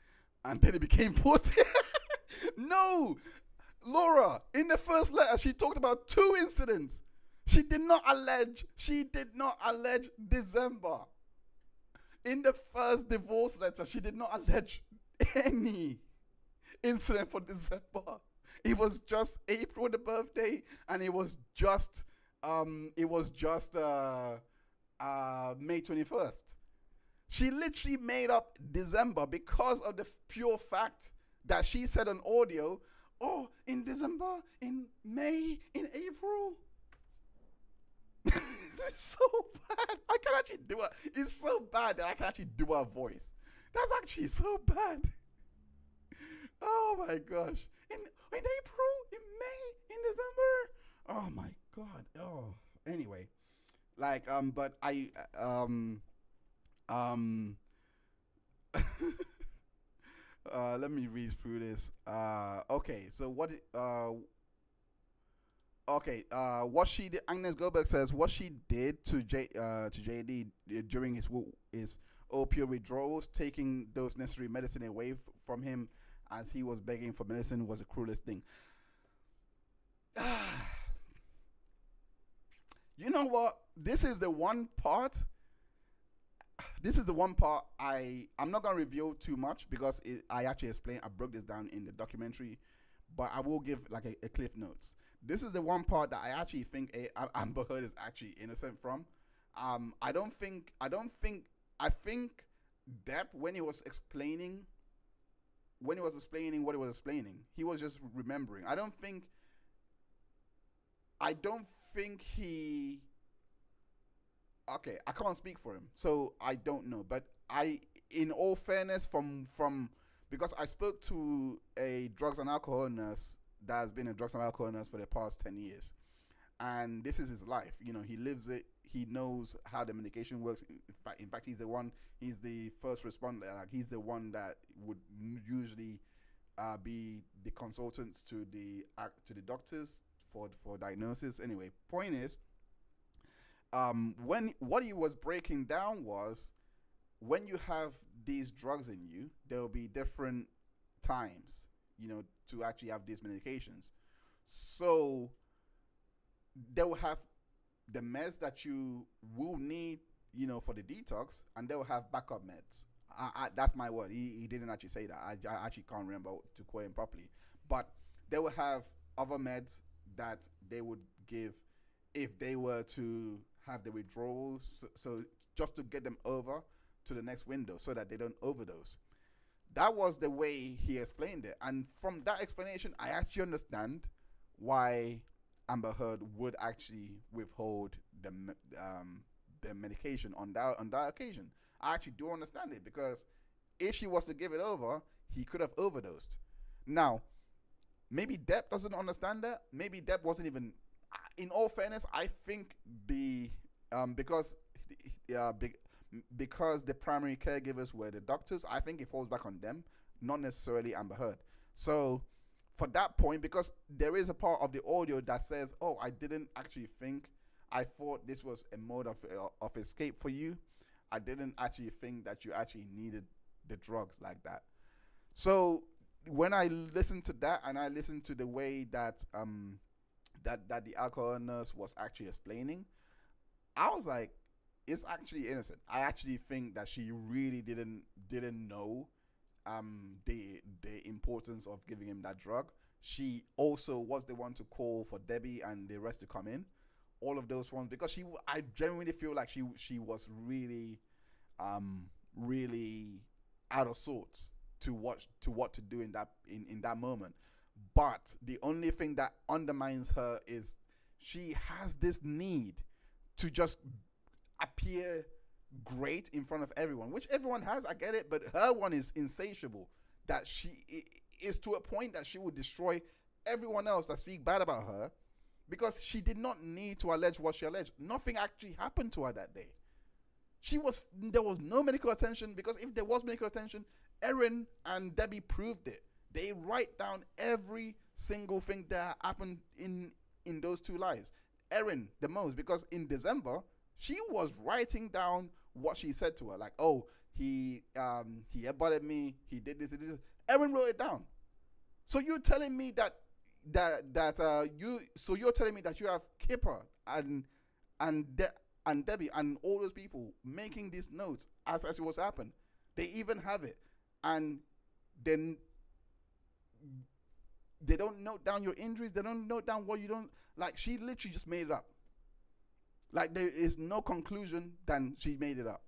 and then it became 40. No, Laura, in the first letter she talked about 2 incidents. She did not allege December. In the first divorce letter, she did not allege any incident for December. It was just April, the birthday, and it was just May 21st. She literally made up December because of the pure fact that she said on audio, oh, in December, in May, in April. It's so bad. I can actually do it. It's so bad that I can actually do her voice. That's actually so bad. Oh my gosh. In April, in May, in December. Oh my god. Oh. Anyway, like but I let me read through this. Okay. So what what she did, Agnes Goldberg says, what she did to JD during his opioid withdrawals, taking those necessary medicine away from him as he was begging for medicine, was the cruelest thing. You know what? This is the one part I'm not going to reveal too much because I broke this down in the documentary, but I will give like a cliff notes. This is the one part that I actually think Amber Heard is actually innocent from. I think Depp, when he was explaining what he was explaining, he was just remembering. I don't think he. Okay, I can't speak for him, so I don't know. But in all fairness, from because I spoke to a drugs and alcohol nurse that has been a drugs and alcohol nurse for the past 10 years, and this is his life. He lives it. He knows how the medication works. In fact, he's the one. He's the first responder. Like, he's the one that would usually be the consultants to the doctors for diagnosis. Anyway, point is, when what he was breaking down was, when you have these drugs in you, there will be different times, to actually have these medications. So they will have the meds that you will need, for the detox, and they will have backup meds. That's my word. He didn't actually say that. I actually can't remember to quote him properly. But they will have other meds that they would give if they were to have the withdrawals. So just to get them over to the next window so that they don't overdose. That was the way he explained it. And from that explanation, I actually understand why Amber Heard would actually withhold the medication on that occasion. I actually do understand it, because if she was to give it over, he could have overdosed. Now, maybe Depp doesn't understand that. Maybe Depp wasn't even. In all fairness, I think because the primary caregivers were the doctors, I think it falls back on them, not necessarily Amber Heard. So for that point, because there is a part of the audio that says, "Oh, I didn't actually think. I thought this was a mode of escape for you. I didn't actually think that you actually needed the drugs like that." So when I listened to that, and I listened to the way that that the alcohol nurse was actually explaining, I was like, it's actually innocent. I actually think that she really didn't know the importance of giving him that drug. She also was the one to call for Debbie and the rest to come in, all of those ones, because I genuinely feel like she was really really out of sorts to what to do in that moment. But the only thing that undermines her is she has this need to just appear great in front of everyone, which everyone has. I get it, but her one is insatiable. That she is to a point that she would destroy everyone else that speak bad about her, because she did not need to allege what she alleged. Nothing actually happened to her that day. There was no medical attention, because if there was medical attention, Erin and Debbie proved it. They write down every single thing that happened in those two lies. Erin the most, because in December she was writing down what she said to her, like, "Oh, he abutted me, he did this, he did this." Erin wrote it down. So you're telling me that you're telling me that you have Kipper and Debbie and all those people making these notes as it was happened. They even have it, and then they don't note down your injuries. They don't note down what you don't like. She literally just made it up. Like, there is no conclusion than she made it up,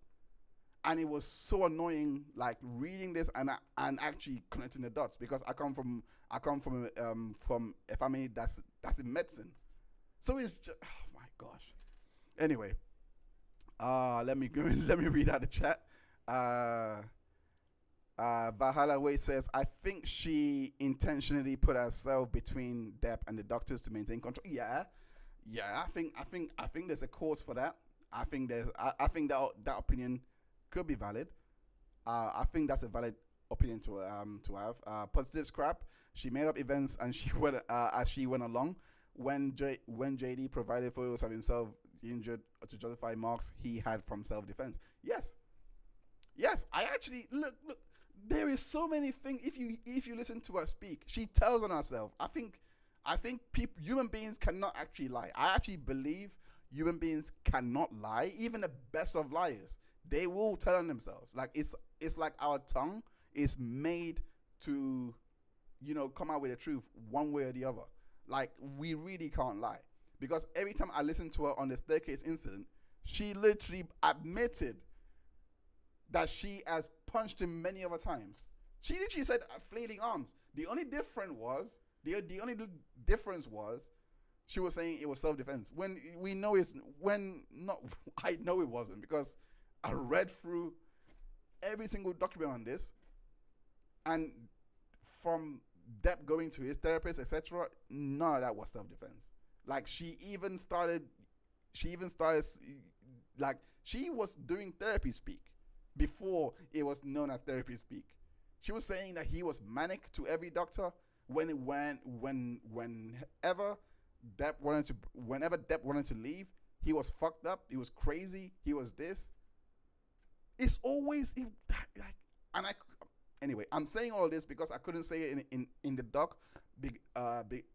and it was so annoying. Like, reading this and actually connecting the dots, because I come from a family that's in medicine, so it's just, oh my gosh. Anyway, let me read out the chat. Valhalla Way says, "I think she intentionally put herself between Depp and the doctors to maintain control." Yeah. I think there's a cause for that. I think that opinion could be valid. I think that's a valid opinion to have. Positive scrap. She made up events, and she went as she went along. When JD provided photos of himself injured to justify marks he had from self-defense. Yes. I actually look. There is so many things. If you listen to her speak, she tells on herself. I think human beings cannot actually lie. I actually believe human beings cannot lie. Even the best of liars, they will tell on themselves. Like, it's like our tongue is made to, come out with the truth one way or the other. Like, we really can't lie, because every time I listen to her on the staircase incident, she literally admitted that she has punched him many other times. She literally said flailing arms. The only difference was she was saying it was self-defense. When we know I know it wasn't, because I read through every single document on this, and from Depp going to his therapist, etc., none of that was self-defense. Like she even started, like she was doing therapy speak before it was known as therapy speak. She was saying that he was manic to every doctor whenever Depp wanted to leave, he was fucked up, he was crazy, he was this. It's always like, and I anyway, I'm saying all of this because I couldn't say it in the doc,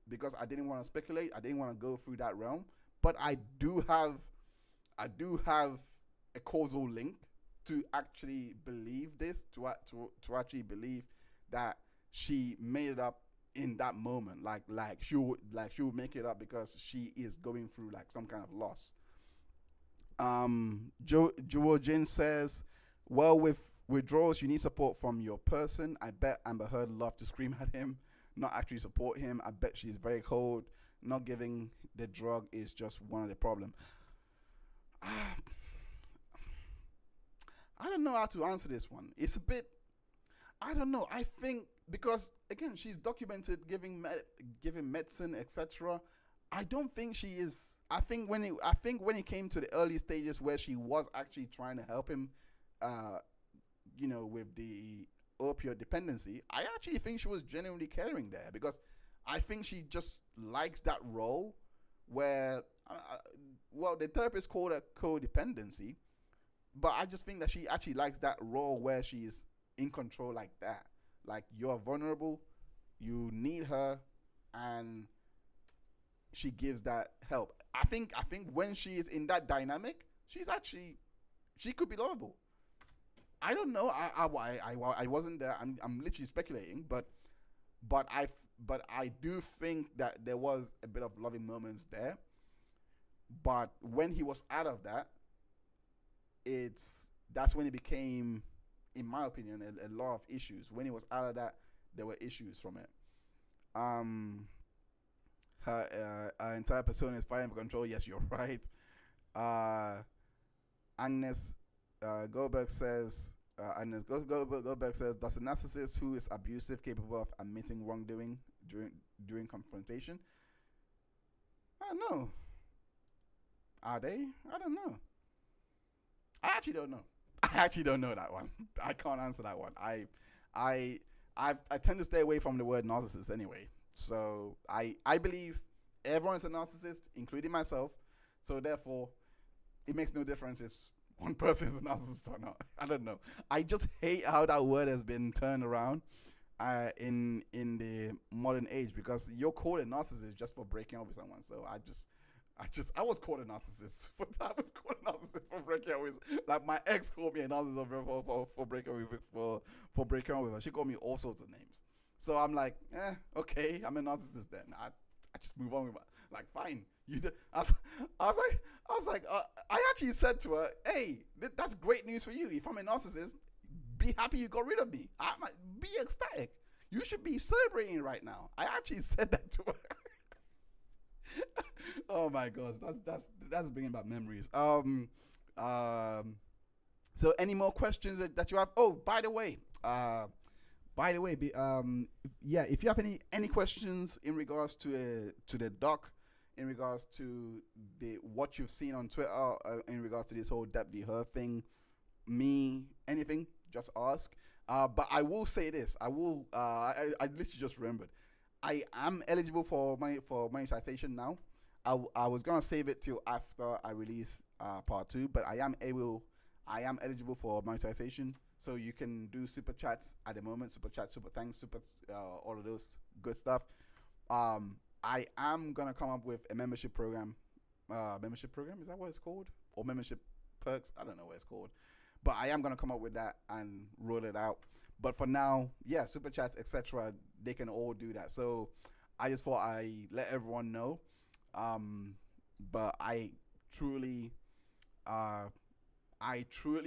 because I didn't want to speculate. I didn't want to go through that realm. But I do have a causal link to actually believe this, to actually believe that she made it up in that moment. Like she would make it up because she is going through like some kind of loss. Joel Jin says, well, with withdrawals, you need support from your person. I bet Amber Heard loved to scream at him, not actually support him. I bet she's very cold. Not giving the drug is just one of the problem. I don't know how to answer this one. It's a bit, I don't know. I think because again, she's documented giving medicine, etc. I don't think she is. I think when it came to the early stages where she was actually trying to help him, with the opioid dependency, I actually think she was genuinely caring there, because I think she just likes that role where, well, the therapist called it codependency, but I just think that she actually likes that role where she is in control like that. Like, you're vulnerable, you need her, and she gives that help. I think when she is in that dynamic, she could be lovable. I don't know. I wasn't there. I'm literally speculating, but I do think that there was a bit of loving moments there. But when he was out of that, that's when it became, in my opinion, a lot of issues. When he was out of that, there were issues from it. Her entire persona is fighting for control. Yes, you're right. Agnes Goldberg says, does a narcissist who is abusive capable of admitting wrongdoing during confrontation? I don't know. Are they? I don't know. I actually don't know. I actually don't know that one. I can't answer that one. I tend to stay away from the word narcissist anyway. So I believe everyone is a narcissist, including myself. So therefore, it makes no difference if one person is a narcissist or not. I don't know. I just hate how that word has been turned around in the modern age, because you're called a narcissist just for breaking up with someone. So I was called a narcissist. I was called a narcissist for breaking up with. Like, my ex called me a narcissist for breaking up with for breaking up with her. She called me all sorts of names. So I'm like, okay, I'm a narcissist then. I just move on with my, like, fine. I was like, I actually said to her, hey, that's great news for you. If I'm a narcissist, be happy you got rid of me. Be ecstatic. You should be celebrating right now. I actually said that to her. Oh my gosh, that's bringing back memories. So any more questions that you have? Oh, by the way, yeah, if you have any questions in regards to the doc, in regards to what you've seen on Twitter, in regards to this whole Depp v. Her thing, anything, just ask. But I will say this. I literally just remembered. I am eligible for monetization now. I was gonna save it till after I release part 2, but I am eligible for monetization. So you can do super chats at the moment, super chat, super thanks, super all of those good stuff. I am gonna come up with a membership program. Membership program, is that what it's called? Or membership perks? I don't know what it's called. But I am gonna come up with that and roll it out. But for now, yeah, super chats, etc. They can all do that. So I just thought I let everyone know. But I truly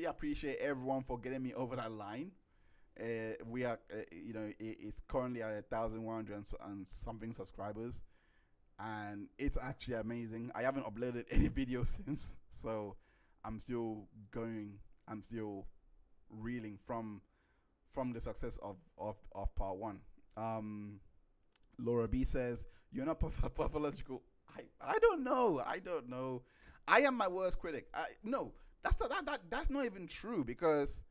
appreciate everyone for getting me over that line. We are, it's currently at 1,100 and something subscribers, and it's actually amazing. I haven't uploaded any videos since, so I'm still reeling from the success of part one. Um, Laura B says you're not pathological. I don't know. I don't know. I am my worst critic. No, that's not even true because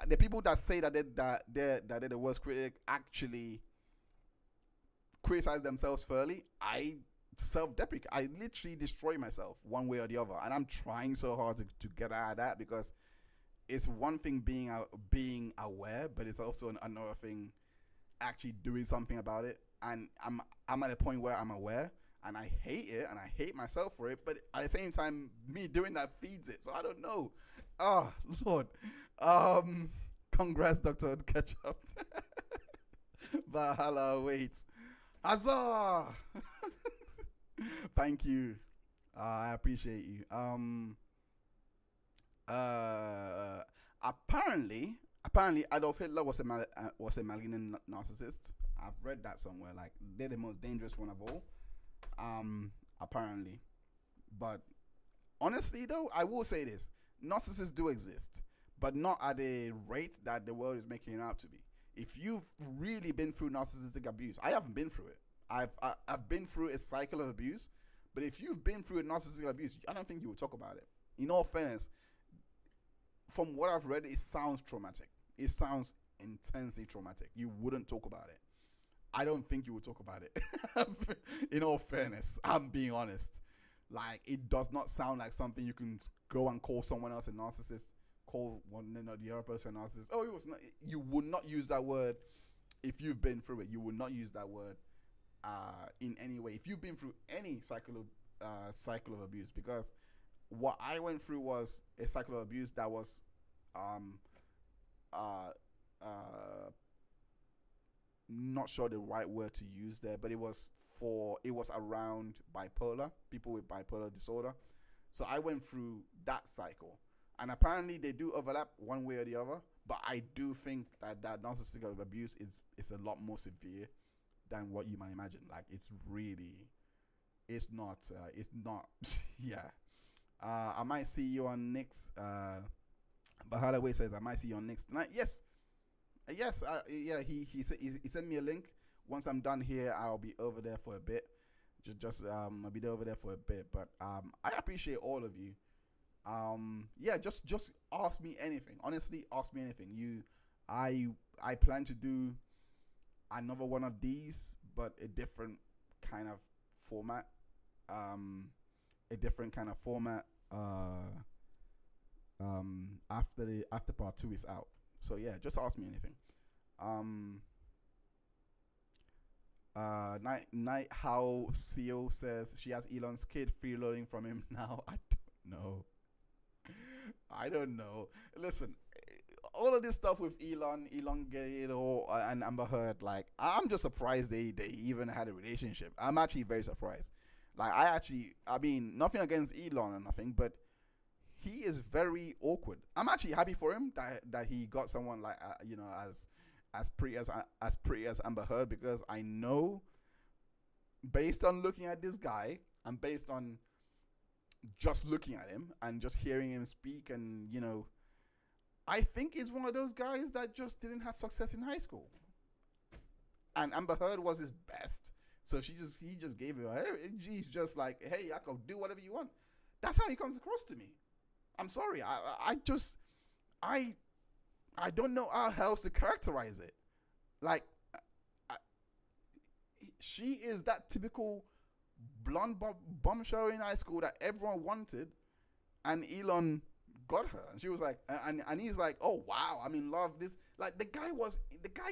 the people that say that they're the worst critic actually criticize themselves fairly. I self-deprecate. I literally destroy myself one way or the other, and I'm trying so hard to get out of that because it's one thing being aware, but it's also another thing actually doing something about it. And I'm at a point where I'm aware and I hate it and I hate myself for it, but at the same time, me doing that feeds it. So I don't know. Oh Lord. Congrats, Doctor Ketchup. Valhalla waits. Huzzah! Thank you. I appreciate you. Apparently Adolf Hitler was a malignant narcissist. I've read that somewhere. Like they're the most dangerous one of all. Apparently, but honestly though, I will say this: narcissists do exist, but not at a rate that the world is making it out to be. If you've really been through narcissistic abuse, I haven't been through it. I've been through a cycle of abuse, but if you've been through a narcissistic abuse, I don't think you would talk about it. In all fairness, from what I've read, it sounds traumatic. It sounds intensely traumatic. You wouldn't talk about it. I don't think you would talk about it. In all fairness, I'm being honest. Like, it does not sound like something you can go and call someone else a narcissist, call the other person a narcissist. Oh, it was not. You would not use that word if you've been through it. You would not use that word in any way. If you've been through any cycle of abuse, because what I went through was a cycle of abuse that was uh, uh, not sure the right word to use there, but it was around bipolar, people with bipolar disorder. So I went through that cycle, and apparently they do overlap one way or the other. But I do think that narcissistic abuse is a lot more severe than what you might imagine. Like it's not. Yeah. I might see you on Nick's. But Holloway says I might see you on Nick's tonight. Yes, yeah. He sent me a link. Once I'm done here, I'll be over there for a bit. I'll be over there for a bit. But I appreciate all of you. Yeah, just ask me anything. Honestly, ask me anything. I plan to do another one of these, but a different kind of format. A different kind of format. After part 2 is out. So yeah, just ask me anything. Night How CO says she has Elon's kid freeloading from him now. I don't know. Listen, all of this stuff with Elon Gate and Amber Heard, like I'm just surprised they even had a relationship. I'm actually very surprised. Like I mean, nothing against Elon or nothing, but he is very awkward. I'm actually happy for him that he got someone like as pretty as Amber Heard, because I know, based on looking at this guy and based on just looking at him and just hearing him speak, and I think he's one of those guys that just didn't have success in high school. And Amber Heard was his best, so he just gave her. He's just like, hey, I can do whatever you want. That's how he comes across to me. I'm sorry. I don't know how else to characterize it. Like, she is that typical blonde bombshell in high school that everyone wanted, and Elon got her, and she was like, and he's like, oh wow, I'm in love. This, like, the guy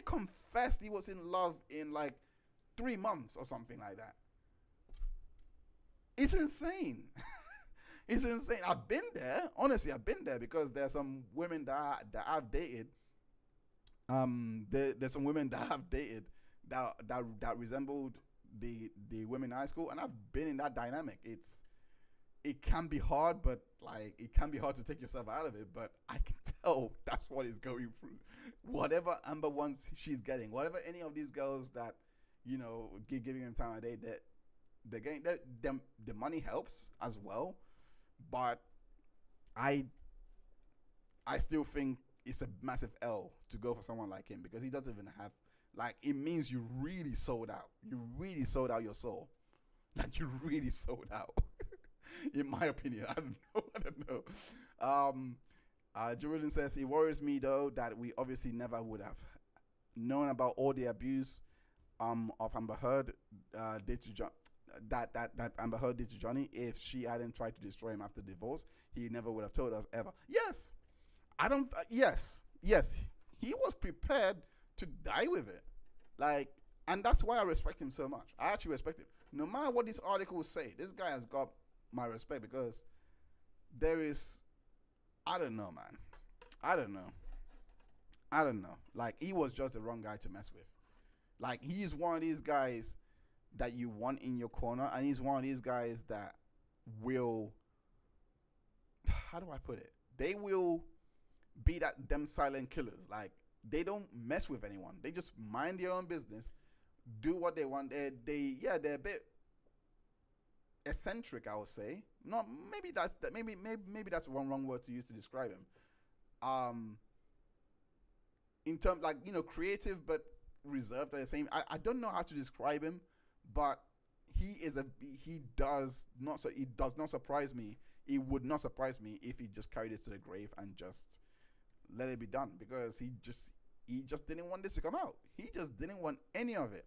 confessed he was in love in like 3 months or something like that. It's insane. It's insane. I've been there. Honestly, I've been there, because there's some women that I've dated. There's some women that I've dated that resembled the women in high school, and I've been in that dynamic. It can be hard, but like it can be hard to take yourself out of it. But I can tell that's what he's going through. Whatever Amber wants, she's getting. Whatever any of these girls that giving him time of day, that they're getting, the money helps as well. But I still think it's a massive L to go for someone like him because he doesn't even have like it means you really sold out. You really sold out your soul. Like you really sold out. In my opinion, I don't know. I don't know. Jerrilyn says it worries me though that we obviously never would have known about all the abuse of Amber Heard did to John. That Amber Heard did to Johnny. If she hadn't tried to destroy him after divorce, he never would have told us ever. Yes, I don't. Yes. He was prepared to die with it, like, and that's why I respect him so much. I actually respect him, no matter what these articles say. This guy has got my respect because there is, I don't know, man. I don't know. I don't know. Like he was just the wrong guy to mess with. Like he's one of these guys that you want in your corner, and he's one of these guys that will. How do I put it? They will be them silent killers. Like they don't mess with anyone. They just mind their own business, do what they want. They're a bit eccentric, I would say. Not maybe that's one wrong word to use to describe him. Um, in terms like creative but reserved at the same. I don't know how to describe him, but it does not surprise me. It would not surprise me if he just carried it to the grave and just let it be done because he just didn't want this to come out. He just didn't want any of it.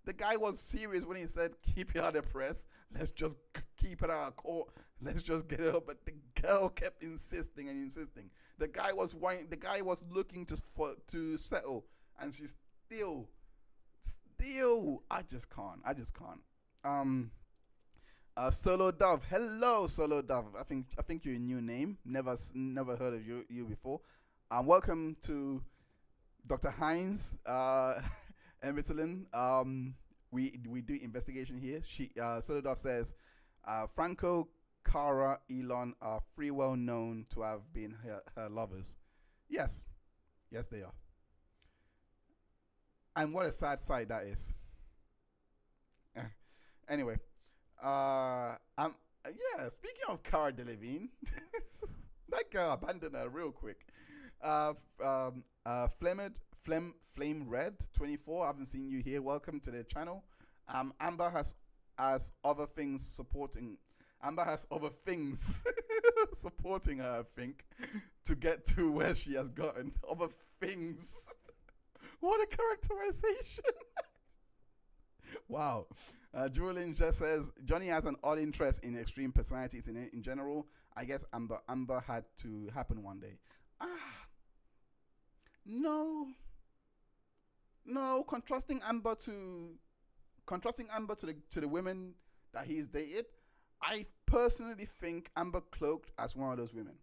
The guy was serious when he said, "Keep it out of the press. Let's just keep it out of court. Let's just get it up." But the girl kept insisting and insisting. The guy was whining. The guy was looking to settle, and she still. I just can't. Solo Dove. Hello, Solo Dove. I think you're a new name. Never heard of you before. Welcome to Dr. Hines. Michelin. We do investigation here. Solodov says, Franco, Cara, Elon are free well known to have been her lovers. Yes, they are. And what a sad sight that is. Anyway, Speaking of Cara Delevingne, that girl abandoned her real quick. Flame Red 24. I haven't seen you here. Welcome to the channel. Amber has other things supporting. Amber has other things supporting her, I think, to get to where she has gotten. Other things. What a characterization. Wow. Julian just says Johnny has an odd interest in extreme personalities in general. I guess Amber had to happen one day. No, contrasting Amber to the women that he's dated, I personally think Amber cloaked as one of those women.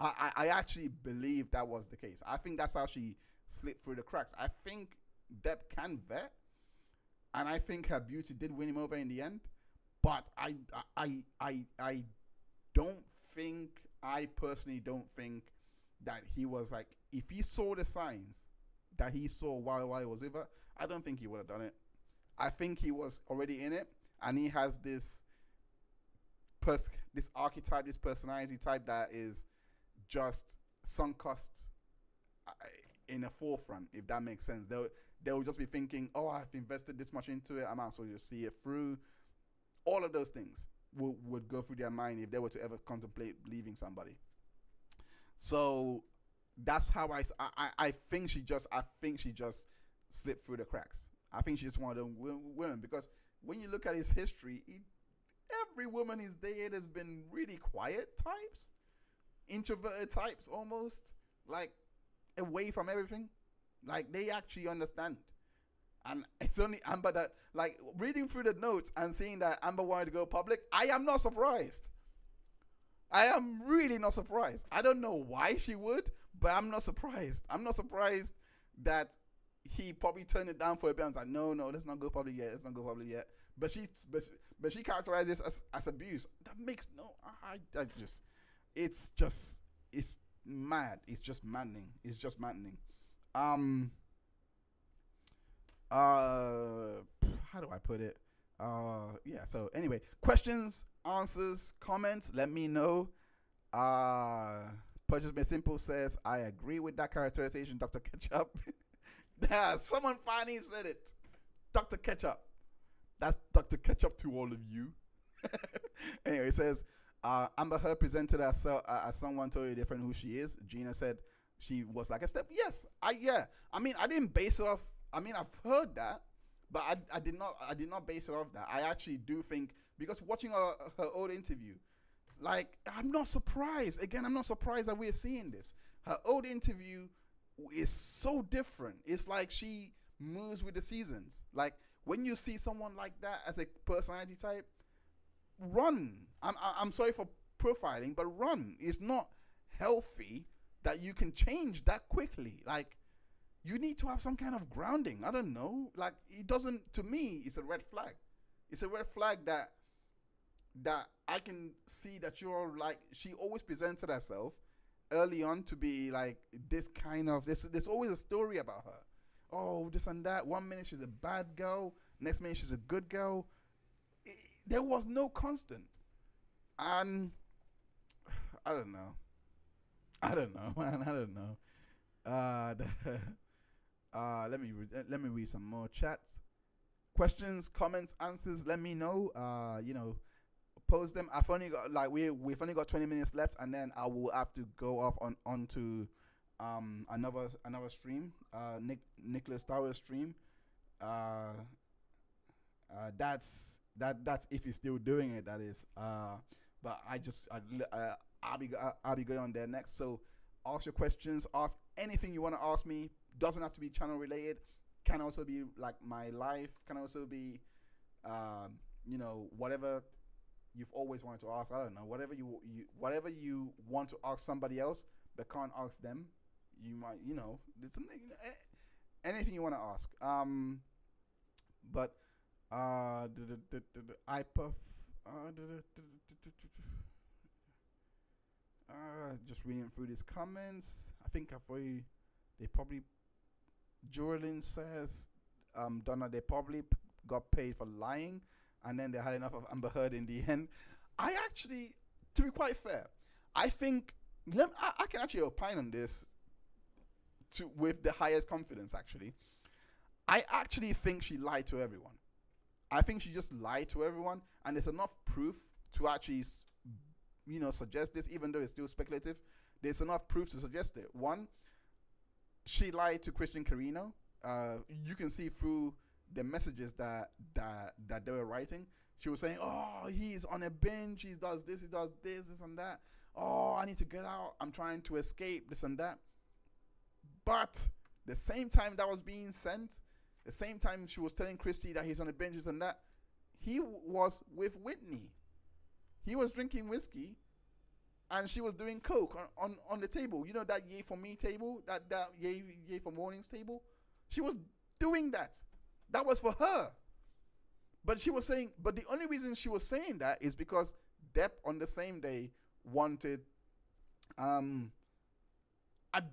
I actually believe that was the case. I think that's how she slipped through the cracks. I think Depp can vet, and I think her beauty did win him over in the end. But I don't think, I personally don't think that he was like, if he saw the signs that he saw while he was with her, I don't think he would have done it. I think he was already in it, and he has this archetype, this personality type that is just sunk cost in the forefront, if that makes sense. They'll just be thinking, oh, I've invested this much into it, I might as well just see it through. All of those things would go through their mind if they were to ever contemplate leaving somebody. So that's how I think she just slipped through the cracks. I think she's one of them women, because when you look at his history, every woman he's dated has been really quiet types, introverted types, almost like away from everything. Like they actually understand. And it's only Amber that, like, reading through the notes and seeing that Amber wanted to go public, I am not surprised. I am really not surprised. I don't know why she would, but I'm not surprised. I'm not surprised that he probably turned it down for a bit and was like, no, let's not go public yet. But she characterized this as abuse. That makes no, it's mad. It's just maddening. How do I put it? Yeah, so anyway, questions, answers, comments, let me know. Purchase Made Simple says, I agree with that characterization, Dr. Ketchup. Yeah, someone finally said it. Dr. Ketchup. That's Dr. Ketchup to all of you. Anyway, it says, Amber Heard presented herself as someone totally different who she is. Gina said she was like a step. Yes, yeah. I mean, I didn't base it off. I mean, I've heard that, but I did not base it off that. I actually do think, because watching her old interview, like, I'm not surprised. Again, I'm not surprised that we're seeing this. Her old interview is so different. It's like she moves with the seasons. Like, when you see someone like that as a personality type, run. I'm sorry for profiling, but run. It's not healthy that you can change that quickly. Like, you need to have some kind of grounding. I don't know. Like, it doesn't, to me, it's a red flag. It's a red flag that I can see that you're like, she always presented herself early on to be like this kind of, there's always a story about her. Oh, this and that. One minute she's a bad girl, next minute she's a good girl. There was no constant. And I don't know. Man. I don't know. Let me read some more chats. Questions, comments, answers. Let me know. Post them. I've only got we've only got 20 minutes left, and then I will have to go off onto another stream. Nicholas Tower stream. That's if he's still doing it. That is. But I'll be going on there next. So ask your questions. Ask anything you want to ask me. Doesn't have to be channel related. Can also be like my life. Can also be, whatever you've always wanted to ask. I don't know. Whatever you want to ask somebody else but can't ask them. You might, it's something, anything you want to ask. But iPuff. Just reading through these comments. I think they probably. Jorlin says, Donna, they probably got paid for lying, and then they had enough of Amber Heard in the end. I actually, to be quite fair, I think I can actually opine on this with the highest confidence. Actually, I actually think she lied to everyone. I think she just lied to everyone, and there's enough proof to actually, suggest this, even though it's still speculative. There's enough proof to suggest it. One, she lied to Christian Carino. You can see through the messages that they were writing. She was saying, "Oh, he's on a binge. He does this, this and that. Oh, I need to get out. I'm trying to escape this and that." But the same time that was being sent, the same time she was telling Christy that he's on a binge, this and that, he was with Whitney. He was drinking whiskey, and she was doing coke on the table. You know that yay for me table, that yay for mornings table. She was doing that. That was for her. But she was saying. But the only reason she was saying that is because Depp on the same day wanted. I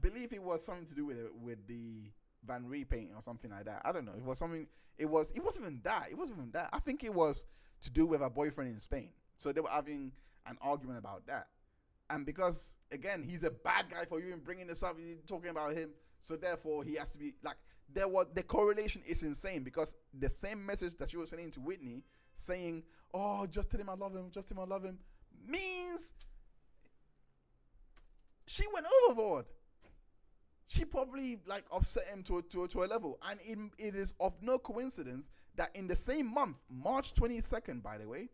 believe it was something to do with the Van Ree painting or something like that. I don't know. It was something. It wasn't even that. It wasn't even that. I think it was to do with her boyfriend in Spain. So they were having an argument about that. And because, again, he's a bad guy for you in bringing this up, you're talking about him, so therefore he has to be, like, the correlation is insane, because the same message that she was sending to Whitney, saying, "Oh, just tell him I love him," means she went overboard. She probably, like, upset him to a level. And it is of no coincidence that in the same month, March 22nd, by the way,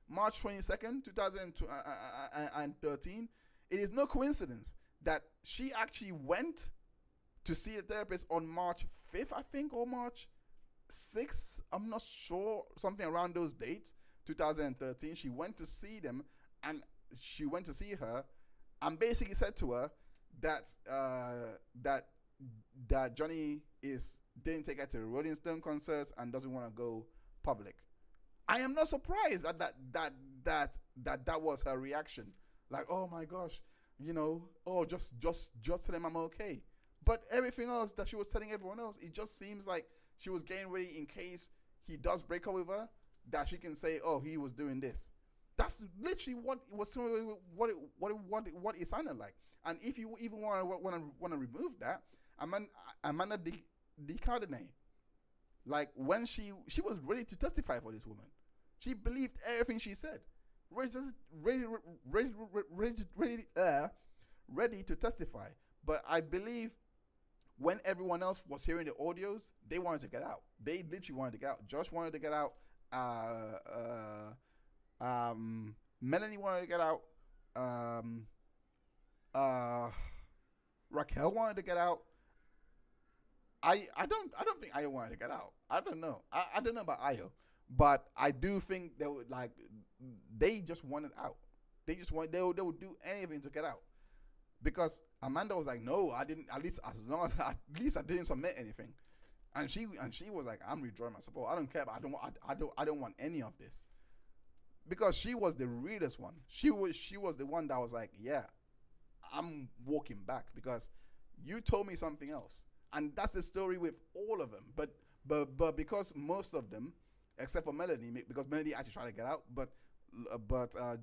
March 22nd, 2013, it is no coincidence that she actually went to see the therapist on March 5th, I think, or March 6th. I'm not sure, something around those dates, 2013. She went to see them, and she went to see her, and basically said to her that that Johnny didn't take her to the Rolling Stone concerts and doesn't want to go public. I am not surprised that was her reaction. Like, oh my gosh, just tell him I'm okay. But everything else that she was telling everyone else, it just seems like she was getting ready in case he does break up with her, that she can say, oh, he was doing this. That's literally what it was. What it sounded like. And if you even want to remove that, Amanda Di Cardinale, like when she was ready to testify for this woman, she believed everything she said, ready ready ready to testify. But I believe when everyone else was hearing the audios, they wanted to get out. They literally wanted to get out. Josh wanted to get out. Melanie wanted to get out. Um, Raquel wanted to get out. I don't think Ayo wanted to get out. I don't know. I don't know about Ayo, but I do think they would like they just wanted out. They just want they would do anything to get out because Amanda was like, no, I didn't. At least as long as at least I didn't submit anything, and she was like, I'm withdrawing my support. I don't care. But I don't want any of this because she was the realest one. She was the one that was like, yeah, I'm walking back because you told me something else, and that's the story with all of them. But because most of them, except for Melanie, because Melanie actually tried to get out, but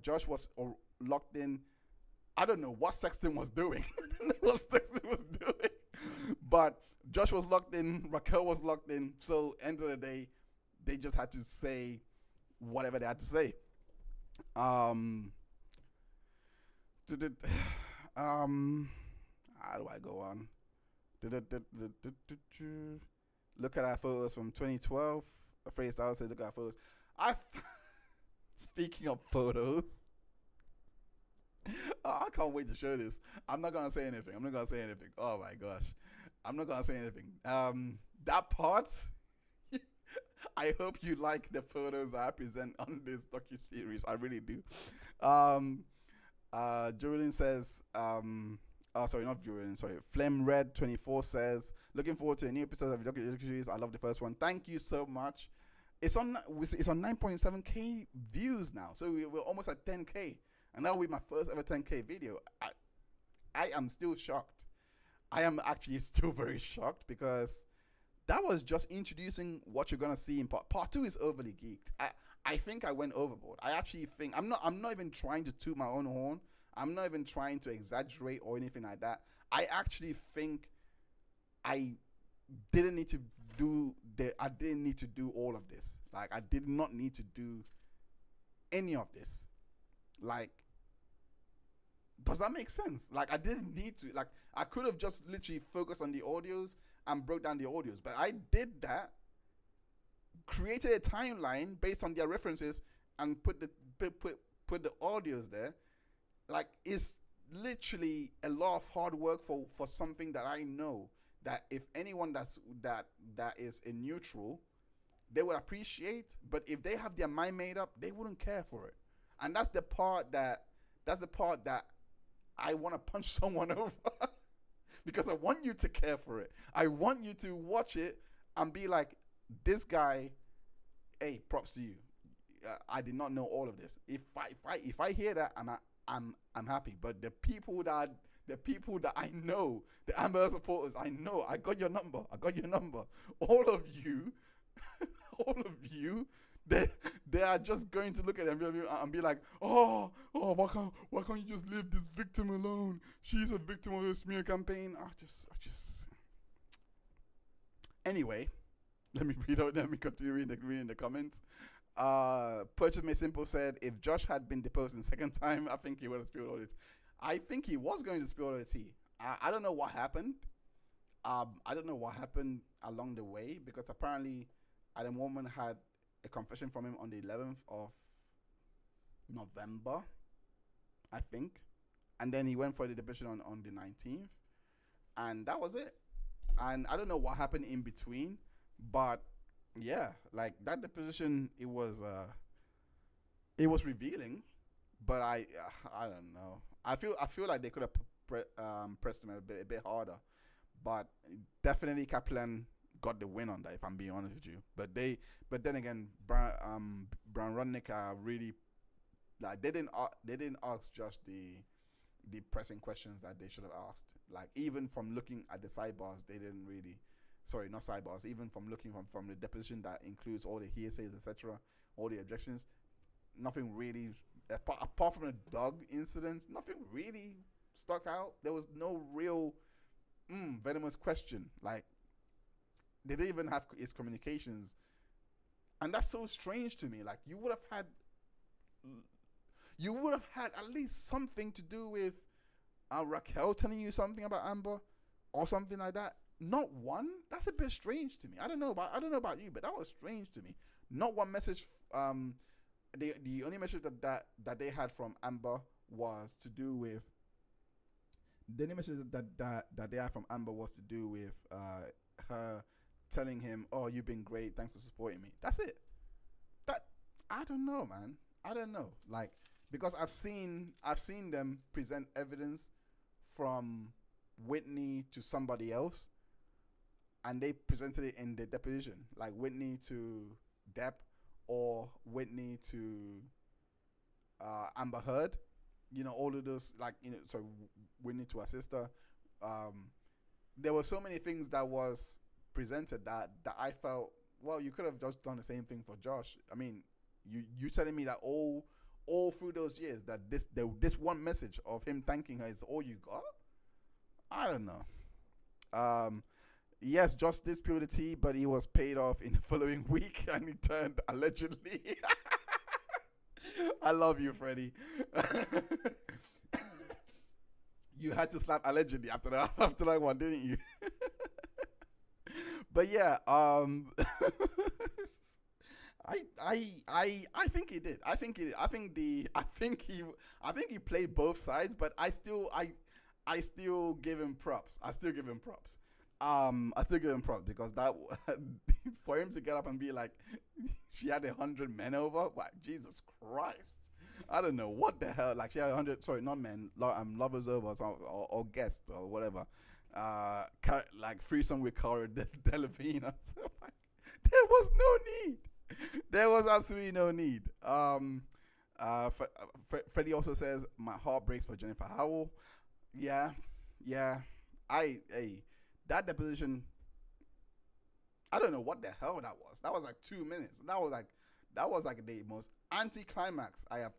Josh was locked in. I don't know what Sexton was doing. What Sexton was doing, but Josh was locked in. Raquel was locked in. So end of the day, they just had to say whatever they had to say. Um, how do I go on? Look at our photos from 2012. Afraid Styles said, look at our photos. Speaking of photos, I can't wait to show this. I'm not gonna say anything. Oh my gosh, I'm not gonna say anything. That part. I hope you like the photos I present on this docu series. I really do. Julian says, oh, sorry, not Julian, sorry. Flame Red 24 says, looking forward to a new episode of the docu series. I love the first one. Thank you so much. It's on 9.7k views now, so we're almost at 10k, and that will be my first ever 10k video. I am still shocked. I am actually still very shocked because that was just introducing what you're gonna see in part two. Is overly geeked. I think I went overboard. I actually think I'm not even trying to toot my own horn. I'm not even trying to exaggerate or anything like that. I actually think I didn't need to do all of this. Like, I did not need to do any of this. Like, does that make sense? Like, I didn't need to. Like, I could have just literally focused on the audios and broke down the audios, but I did that, created a timeline based on their references, and put the audios there. Like, it's literally a lot of hard work for something that I know that if anyone that is a neutral, they would appreciate, but if they have their mind made up, they wouldn't care for it. And that's the part that I want to punch someone over because I want you to care for it. I want you to watch it and be like, this guy, hey, props to you. I did not know all of this. If I hear that, I'm happy. But the people that I know, the Amber supporters, I know. I got your number. All of you, they are just going to look at them and be like, oh, why can't you just leave this victim alone? She's a victim of a smear campaign. I just. Anyway, let me continue reading the comments. Purchase Made Simple said, if Josh had been deposed the second time, I think he would have spilled all it. I think he was going to spill all the tea. I don't know what happened. I don't know what happened along the way, because apparently Adam Woman had a confession from him on the 11th of November, I think. And then he went for the deposition on the 19th. And that was it. And I don't know what happened in between, but yeah, like that deposition, it was revealing, but I don't know. I feel like they could have pressed him a bit harder, but definitely Kaplan got the win on that, if I'm being honest with you. But then again, Brown Rudnick are really, like, they didn't ask just the pressing questions that they should have asked. Like, even from looking at the sidebars, they didn't really. Sorry, not sidebars. Even from looking from the deposition that includes all the hearsays, etc., all the objections, nothing really apart from the dog incident, nothing really stuck out. There was no real venomous question. Like they didn't even have his communications, and that's so strange to me. Like you would have had at least something to do with Raquel telling you something about Amber or something like that. Not one. That's a bit strange to me. I don't know about you, but that was strange to me. Not one message. The only message that they had from Amber was to do with the only message that they had from Amber was to do with her telling him, "Oh, you've been great. Thanks for supporting me." That's it. That I don't know, man. I don't know. Like because I've seen them present evidence from Whitney to somebody else, and they presented it in the deposition, like Whitney to Depp or Whitney to Amber Heard. All of those, like so Whitney to her sister. There were so many things that was presented that I felt, well, you could have just done the same thing for Josh. I mean, you telling me that all through those years that this one message of him thanking her is all you got? I don't know. Yes, Josh did spill the tea, but he was paid off in the following week, and he turned allegedly. I love you, Freddie. You had to slap allegedly after that one, didn't you? But yeah, I think he did. I think he played both sides, but I still give him props. I still give him props. I still give him props because that for him to get up and be like, she had 100 men over. What, Jesus Christ! I don't know what the hell. Like she had 100. Sorry, not men. Lovers over or guests or whatever. Like threesome with Cara Delevingne. There was no need. There was absolutely no need. Freddie also says my heart breaks for Jennifer Howell. Yeah. That deposition. I don't know what the hell that was. That was like 2 minutes. That was like the most anticlimax I have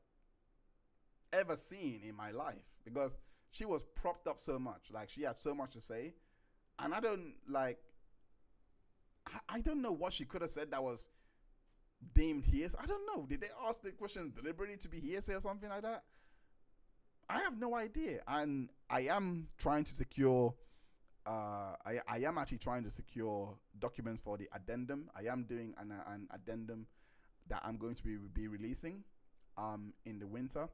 ever seen in my life because she was propped up so much. Like she had so much to say, and I don't know what she could have said that was deemed hearsay. I don't know. Did they ask the question deliberately to be hearsay or something like that? I have no idea, and I am trying to secure. I am actually trying to secure documents for the addendum. I am doing an addendum that I'm going to be releasing in the winter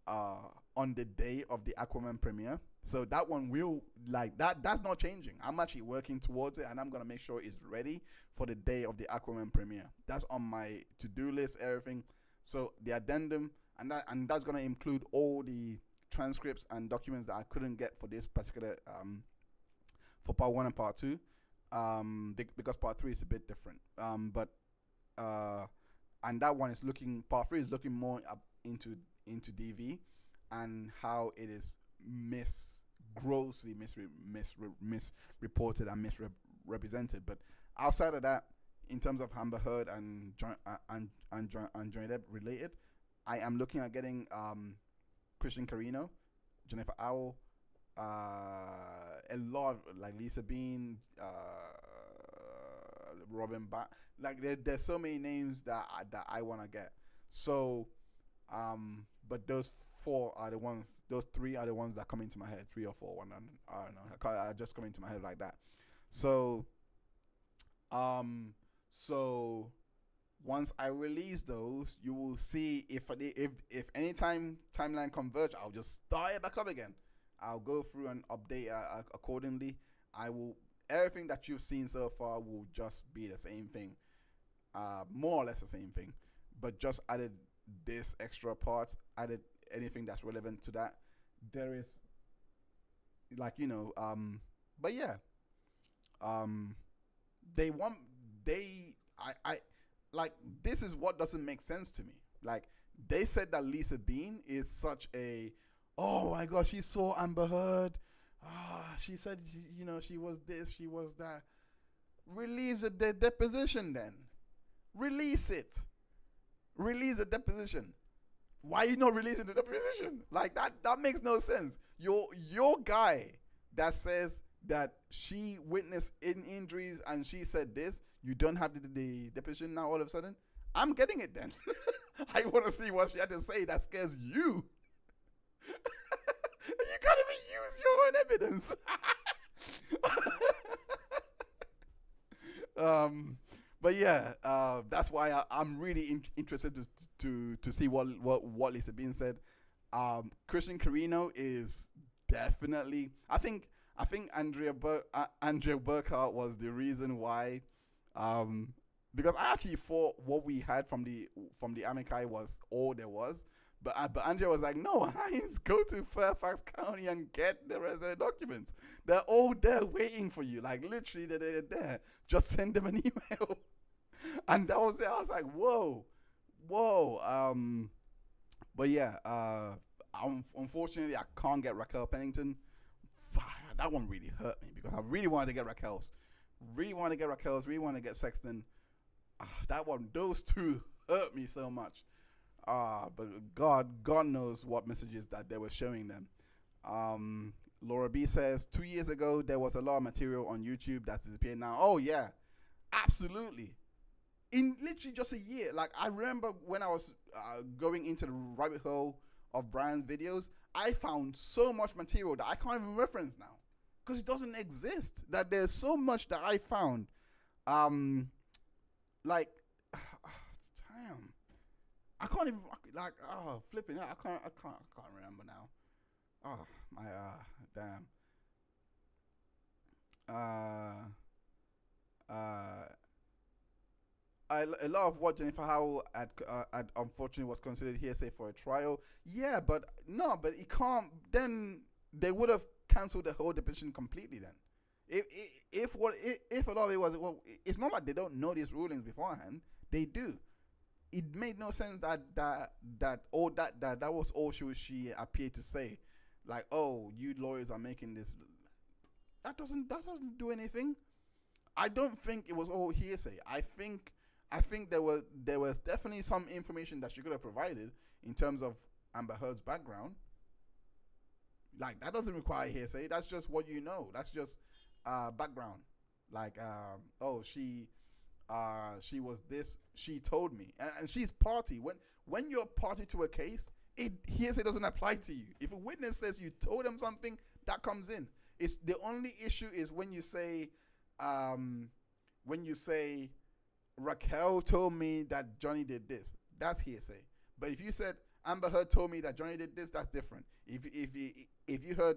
on the day of the Aquaman premiere. So that one will that's not changing. I'm actually working towards it, and I'm gonna make sure it's ready for the day of the Aquaman premiere. That's on my to-do list, everything. So the addendum and that's gonna include all the transcripts and documents that I couldn't get for this particular for part 1 and part 2 because part 3 is a bit different, but and that one is part 3 is looking more up into DV and how it is grossly misreported and misrepresented. But outside of that, in terms of Amber Heard and Johnny Depp related, I am looking at getting Christian Carino, Jennifer Howell, a lot of, like Lisa Bean, Robin like there's so many names that I want to get. So but those 4 are the ones, those 3 are the ones that come into my head, 3 or 4, one, I don't know, I just come into my head like that. So so once I release those, you will see if any timeline converge, I'll just start it back up again. I'll go through and update accordingly. Everything that you've seen so far will just be the same thing, more or less the same thing, but just added this extra part, added anything that's relevant to that. There is, like, but yeah, I like, this is what doesn't make sense to me. Like, they said that Lisa Bean is such a, oh my god, she saw Amber Heard. She said, she was this, she was that. Release the deposition then. Release it. Release the deposition. why are you not releasing the deposition? Like that makes no sense. Your guy that says that she witnessed injuries and she said this, you don't have the deposition now all of a sudden. I'm getting it then. I want to see what she had to say that scares you. You can't even use your own evidence. But yeah, that's why I'm really interested to see what Lisa Bean said. Christian Carino is definitely. I think Andrea Burkhardt was the reason why. Because I actually thought what we had from the Amici was all there was. But Andrea was like, no, Hines, go to Fairfax County and get the rest of the documents. They're all there waiting for you. Like, literally, they're there. Just send them an email. And that was it. I was like, whoa. But yeah, unfortunately, I can't get Raquel Pennington. That one really hurt me because I really wanted to get Raquel's. Really wanted to get Raquel's. Really wanted to get Sexton. That one, those two hurt me so much. But God knows what messages that they were showing them. Laura B says 2 years ago there was a lot of material on YouTube that's disappeared now. Oh yeah, absolutely. In literally just a year, like I remember when I was going into the rabbit hole of Brian's videos, I found so much material that I can't even reference now because it doesn't exist. That there's so much that I found, like, damn. I can't even flipping out. I can't remember now. Oh my damn. A lot of what Jennifer Howell had unfortunately was considered hearsay for a trial. Yeah, but no, but it can't. Then they would have cancelled the whole deposition completely. Then, if a lot of it was, well, it's not like they don't know these rulings beforehand. They do. It made no sense that was all she appeared to say, like, oh, you lawyers are making this. That doesn't do anything. I don't think it was all hearsay. I think there was definitely some information that she could have provided in terms of Amber Heard's background. Like, that doesn't require hearsay. That's just what you know. That's just background. Like, oh, she was this. She told me, and she's party. When you're party to a case, hearsay doesn't apply to you. If a witness says you told them something, that comes in. It's the only issue is when you say Raquel told me that Johnny did this. That's hearsay. But if you said Amber Heard told me that Johnny did this, that's different. If you heard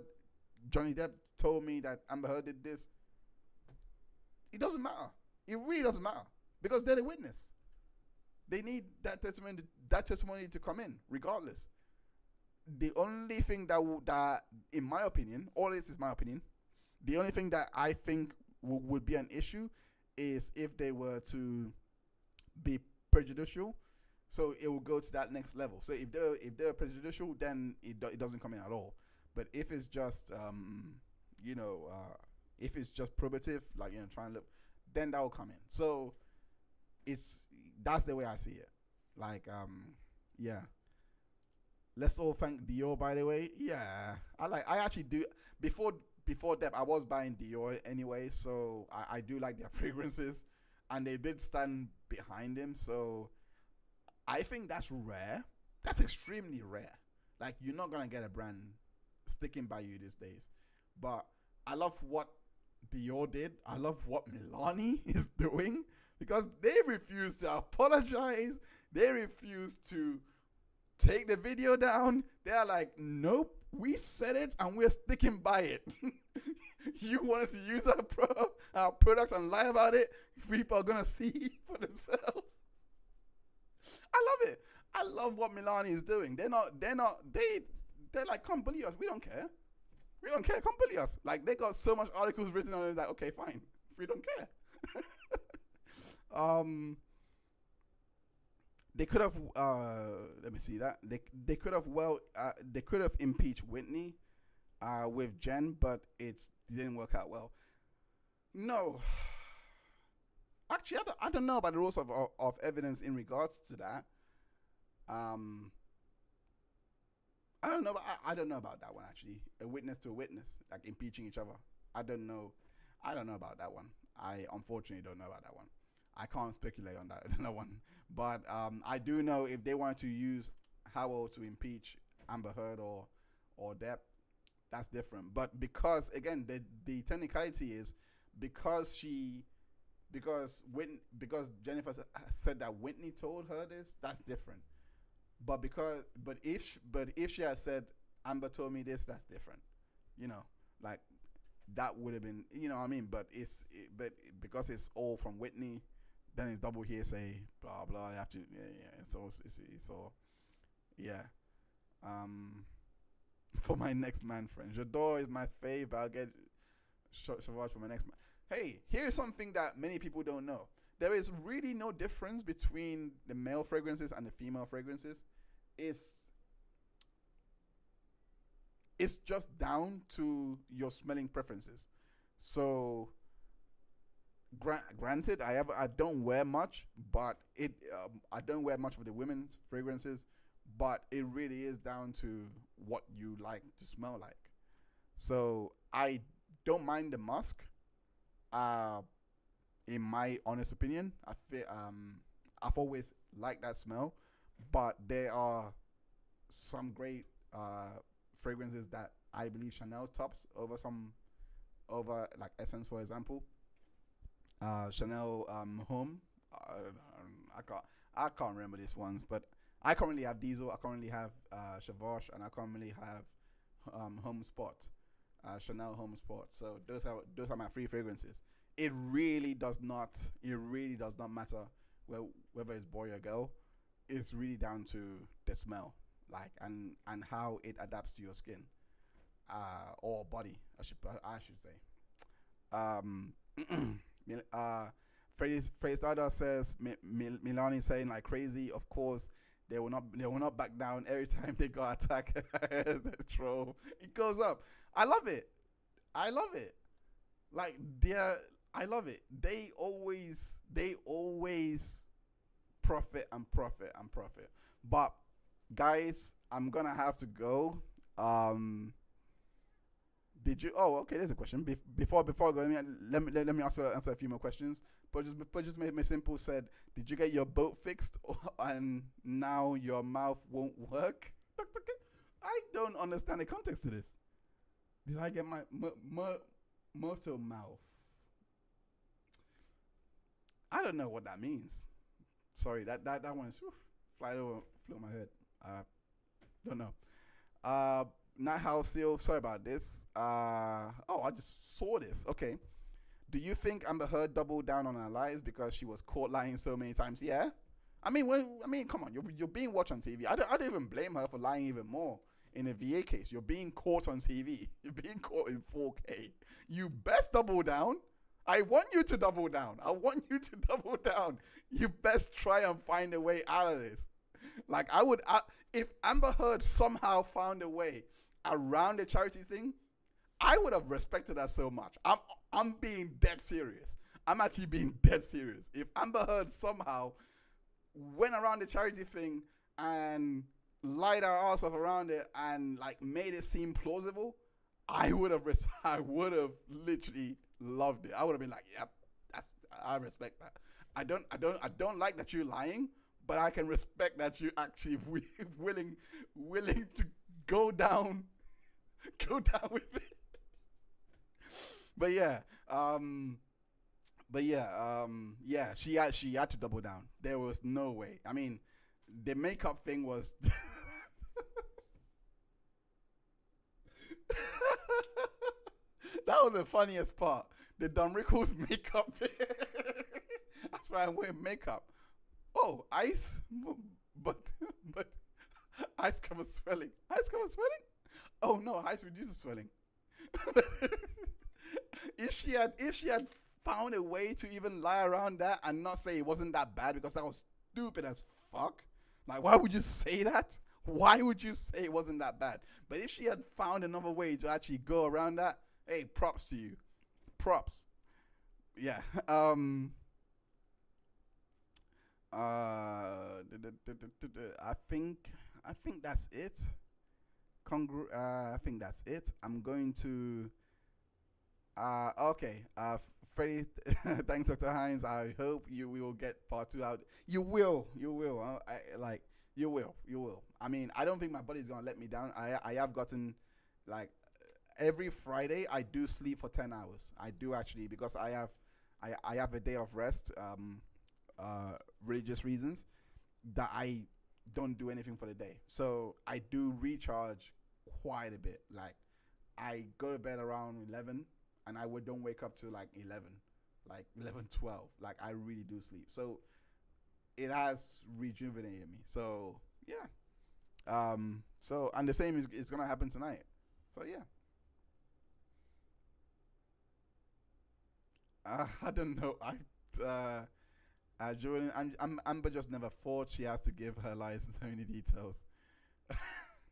Johnny Depp told me that Amber Heard did this, it doesn't matter. It really doesn't matter because they're the witness. They need that testimony to come in, regardless. The only thing that, in my opinion, all this is my opinion. The only thing that I think would be an issue is if they were to be prejudicial. So it will go to that next level. So if they're prejudicial, then it doesn't come in at all. But if it's just if it's just probative, like trying to look, then that will come in. So that's the way I see it. Like yeah. Let's all thank Dior, by the way. Yeah, I actually do. Before that, I was buying Dior anyway, so I do like their fragrances, and they did stand behind him. So I think that's rare. That's extremely rare. Like, you're not gonna get a brand sticking by you these days. But I love what Dior did. I love what Milani is doing because they refuse to apologize. They refuse to take the video down. They're like, nope, we said it and we're sticking by it. You wanted to use our products and lie about it. People are gonna see for themselves. I love it. I love what Milani is doing. They're like, come bully us. We don't care. We don't care. Come bully us. Like, they got so much articles written on it. Like, okay, fine. We don't care. They could have. Let me see that. They could have impeached Whitney, with Jen, but it didn't work out well. No. Actually, I don't know about the rules of evidence in regards to that. I don't know. I don't know about that one actually. A witness to a witness, like impeaching each other. I don't know. I don't know about that one. I unfortunately don't know about that one. I can't speculate on that one. But I do know if they wanted to use Howell to impeach Amber Heard or Depp, that's different. But because again, the technicality is because she because Jennifer said that Whitney told her this, that's different. But if she had said Amber told me this, that's different. You know, like that would have been, you know what I mean. But because it's all from Whitney, then it's double hearsay. Blah blah. You have to yeah. It's all yeah. Um, for my next man friend, Jador is my fave, but I'll get Savage for my next man. Hey, here's something that many people don't know. There is really no difference between the male fragrances and the female fragrances. It's it's just down to your smelling preferences. So, granted, I don't wear much, but I don't wear much of the women's fragrances, but it really is down to what you like to smell like. So I don't mind the musk. Uh, in my honest opinion, I've always liked that smell, but there are some great fragrances that I believe Chanel tops over like Essence, for example. Chanel Home. I can't remember these ones, but I currently have Diesel. I currently have Chavoche, and I currently have Home Sport, Chanel Home Sport. So those are my three fragrances. It really does not matter whether it's boy or girl. It's really down to the smell, like and how it adapts to your skin, or body. I should say. Um, Freddie Stardust says Milani saying like crazy. Of course, they will not back down every time they got attacked. The troll, it goes up. I love it. I love it. Like I love it. They always profit and profit and profit. But guys, I'm gonna have to go. Did you? Oh, okay. There's a question. Before I go, let me also answer a few more questions. But just make me simple. Said, did you get your boat fixed, and now your mouth won't work? I don't understand the context to this. Did I get my motor mouth? I don't know what that means. Sorry, that one is flew my head. Don't know. Uh, Not how Seal. Sorry about this. Oh, I just saw this. Okay. Do you think Amber Heard doubled down on her lies because she was caught lying so many times? Yeah. Come on. You're being watched on TV. I don't even blame her for lying even more. In a VA case, you're being caught on TV. You're being caught in 4K. You best double down. I want you to double down. I want you to double down. You best try and find a way out of this. Like if Amber Heard somehow found a way around the charity thing, I would have respected her so much. I'm being dead serious. I'm actually being dead serious. If Amber Heard somehow went around the charity thing and lied her ass off around it and like made it seem plausible, I would have literally loved it. I would have been like, yep, I respect that. I don't like that you're lying, but I can respect that you're actually willing to go down with it. But yeah, yeah, she had to double down. There was no way. I mean, the makeup thing was. That was the funniest part. The Don Rickles makeup. That's why I'm wearing makeup. Oh, ice, but but ice covers swelling. Ice covers swelling. Oh no, ice reduces swelling. if she had found a way to even lie around that and not say it wasn't that bad because that was stupid as fuck. Like, why would you say that? Why would you say it wasn't that bad? But if she had found another way to actually go around that, hey, props to you. Props. Yeah. I think that's it. I think that's it. I'm going to. Okay. Freddie, thanks, Dr. Hines. I hope you will get part two out. You will. You will. You will. You will. I mean, I don't think my body's gonna let me down. I have gotten like every Friday I do sleep for 10 hours. I do actually because I have a day of rest. Religious reasons that I don't do anything for the day. So I do recharge quite a bit. Like I go to bed around 11 and I would don't wake up to like 11, like 11, 12. Like I really do sleep. So it has rejuvenated me. So yeah. So and the same is gonna happen tonight. So yeah. I don't know. Jordan, Amber just never thought she has to give her license so many details.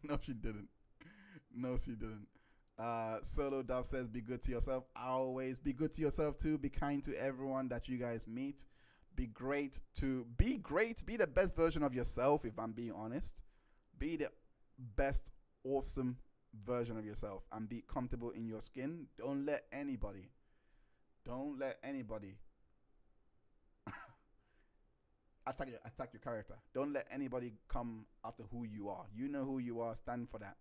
No, she didn't. No, she didn't. Solo Dove says, "Be good to yourself. Always be good to yourself too. Be kind to everyone that you guys meet. Be great to be great. Be the best version of yourself. If I'm being honest, be the best, awesome version of yourself, and be comfortable in your skin. Don't let anybody attack your character. Don't let anybody come after who you are. You know who you are. Stand for that,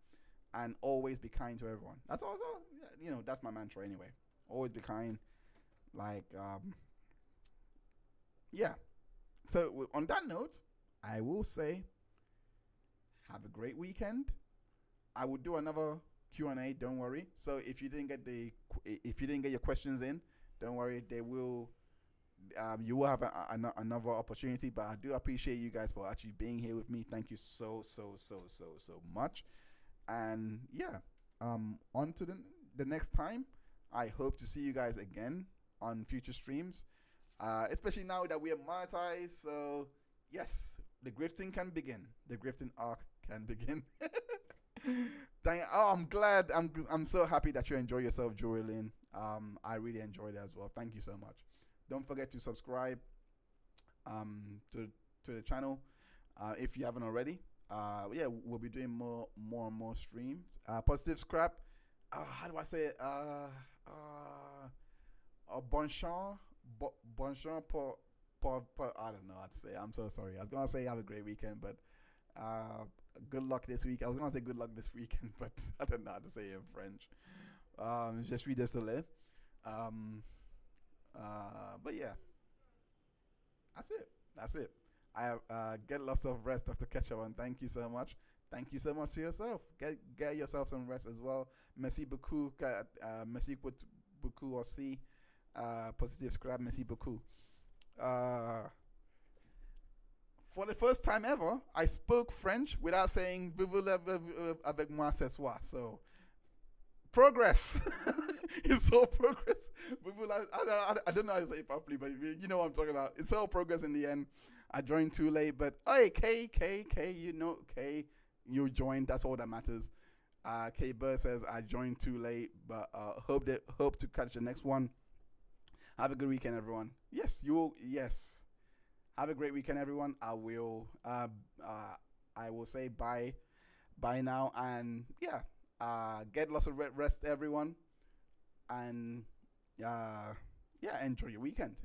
and always be kind to everyone. That's also, that's my mantra anyway. Always be kind. Like, yeah. So on that note, I will say, have a great weekend. I will do another Q&A. Don't worry. So if you didn't get your questions in, don't worry. They will. You will have another opportunity, but I do appreciate you guys for actually being here with me. Thank you so much. And yeah, on to the next time. I hope to see you guys again on future streams, especially now that we are monetized. So yes, the grifting can begin. The grifting arc can begin. I'm glad. I'm so happy that you enjoy yourself, Julian. I really enjoyed it as well. Thank you so much. Don't forget to subscribe to the channel if you haven't already. Yeah, we'll be doing more and more streams. Positive scrap. How do I say it? Bonchon, bonchon I don't know how to say it. I'm so sorry. I was gonna say have a great weekend, but good luck this week. I was gonna say good luck this weekend, but I don't know how to say it in French. Je suis désolé. But yeah, that's it. That's it. I get lots of rest after catch up, and thank you so much. Thank you so much to yourself. Get yourself some rest as well. Merci beaucoup. Merci beaucoup aussi. Positive scrap. Merci beaucoup. For the first time ever, I spoke French without saying "Vivez avec moi ce soir." So progress. It's all progress. I don't know how to say it properly, but you know what I'm talking about. It's all progress in the end. I joined too late, but hey, K, you joined. That's all that matters. K Bird says I joined too late, but hope to catch the next one. Have a good weekend, everyone. Yes, you will. Yes, have a great weekend, everyone. I will say bye now, and yeah. Get lots of rest, everyone, and yeah, enjoy your weekend.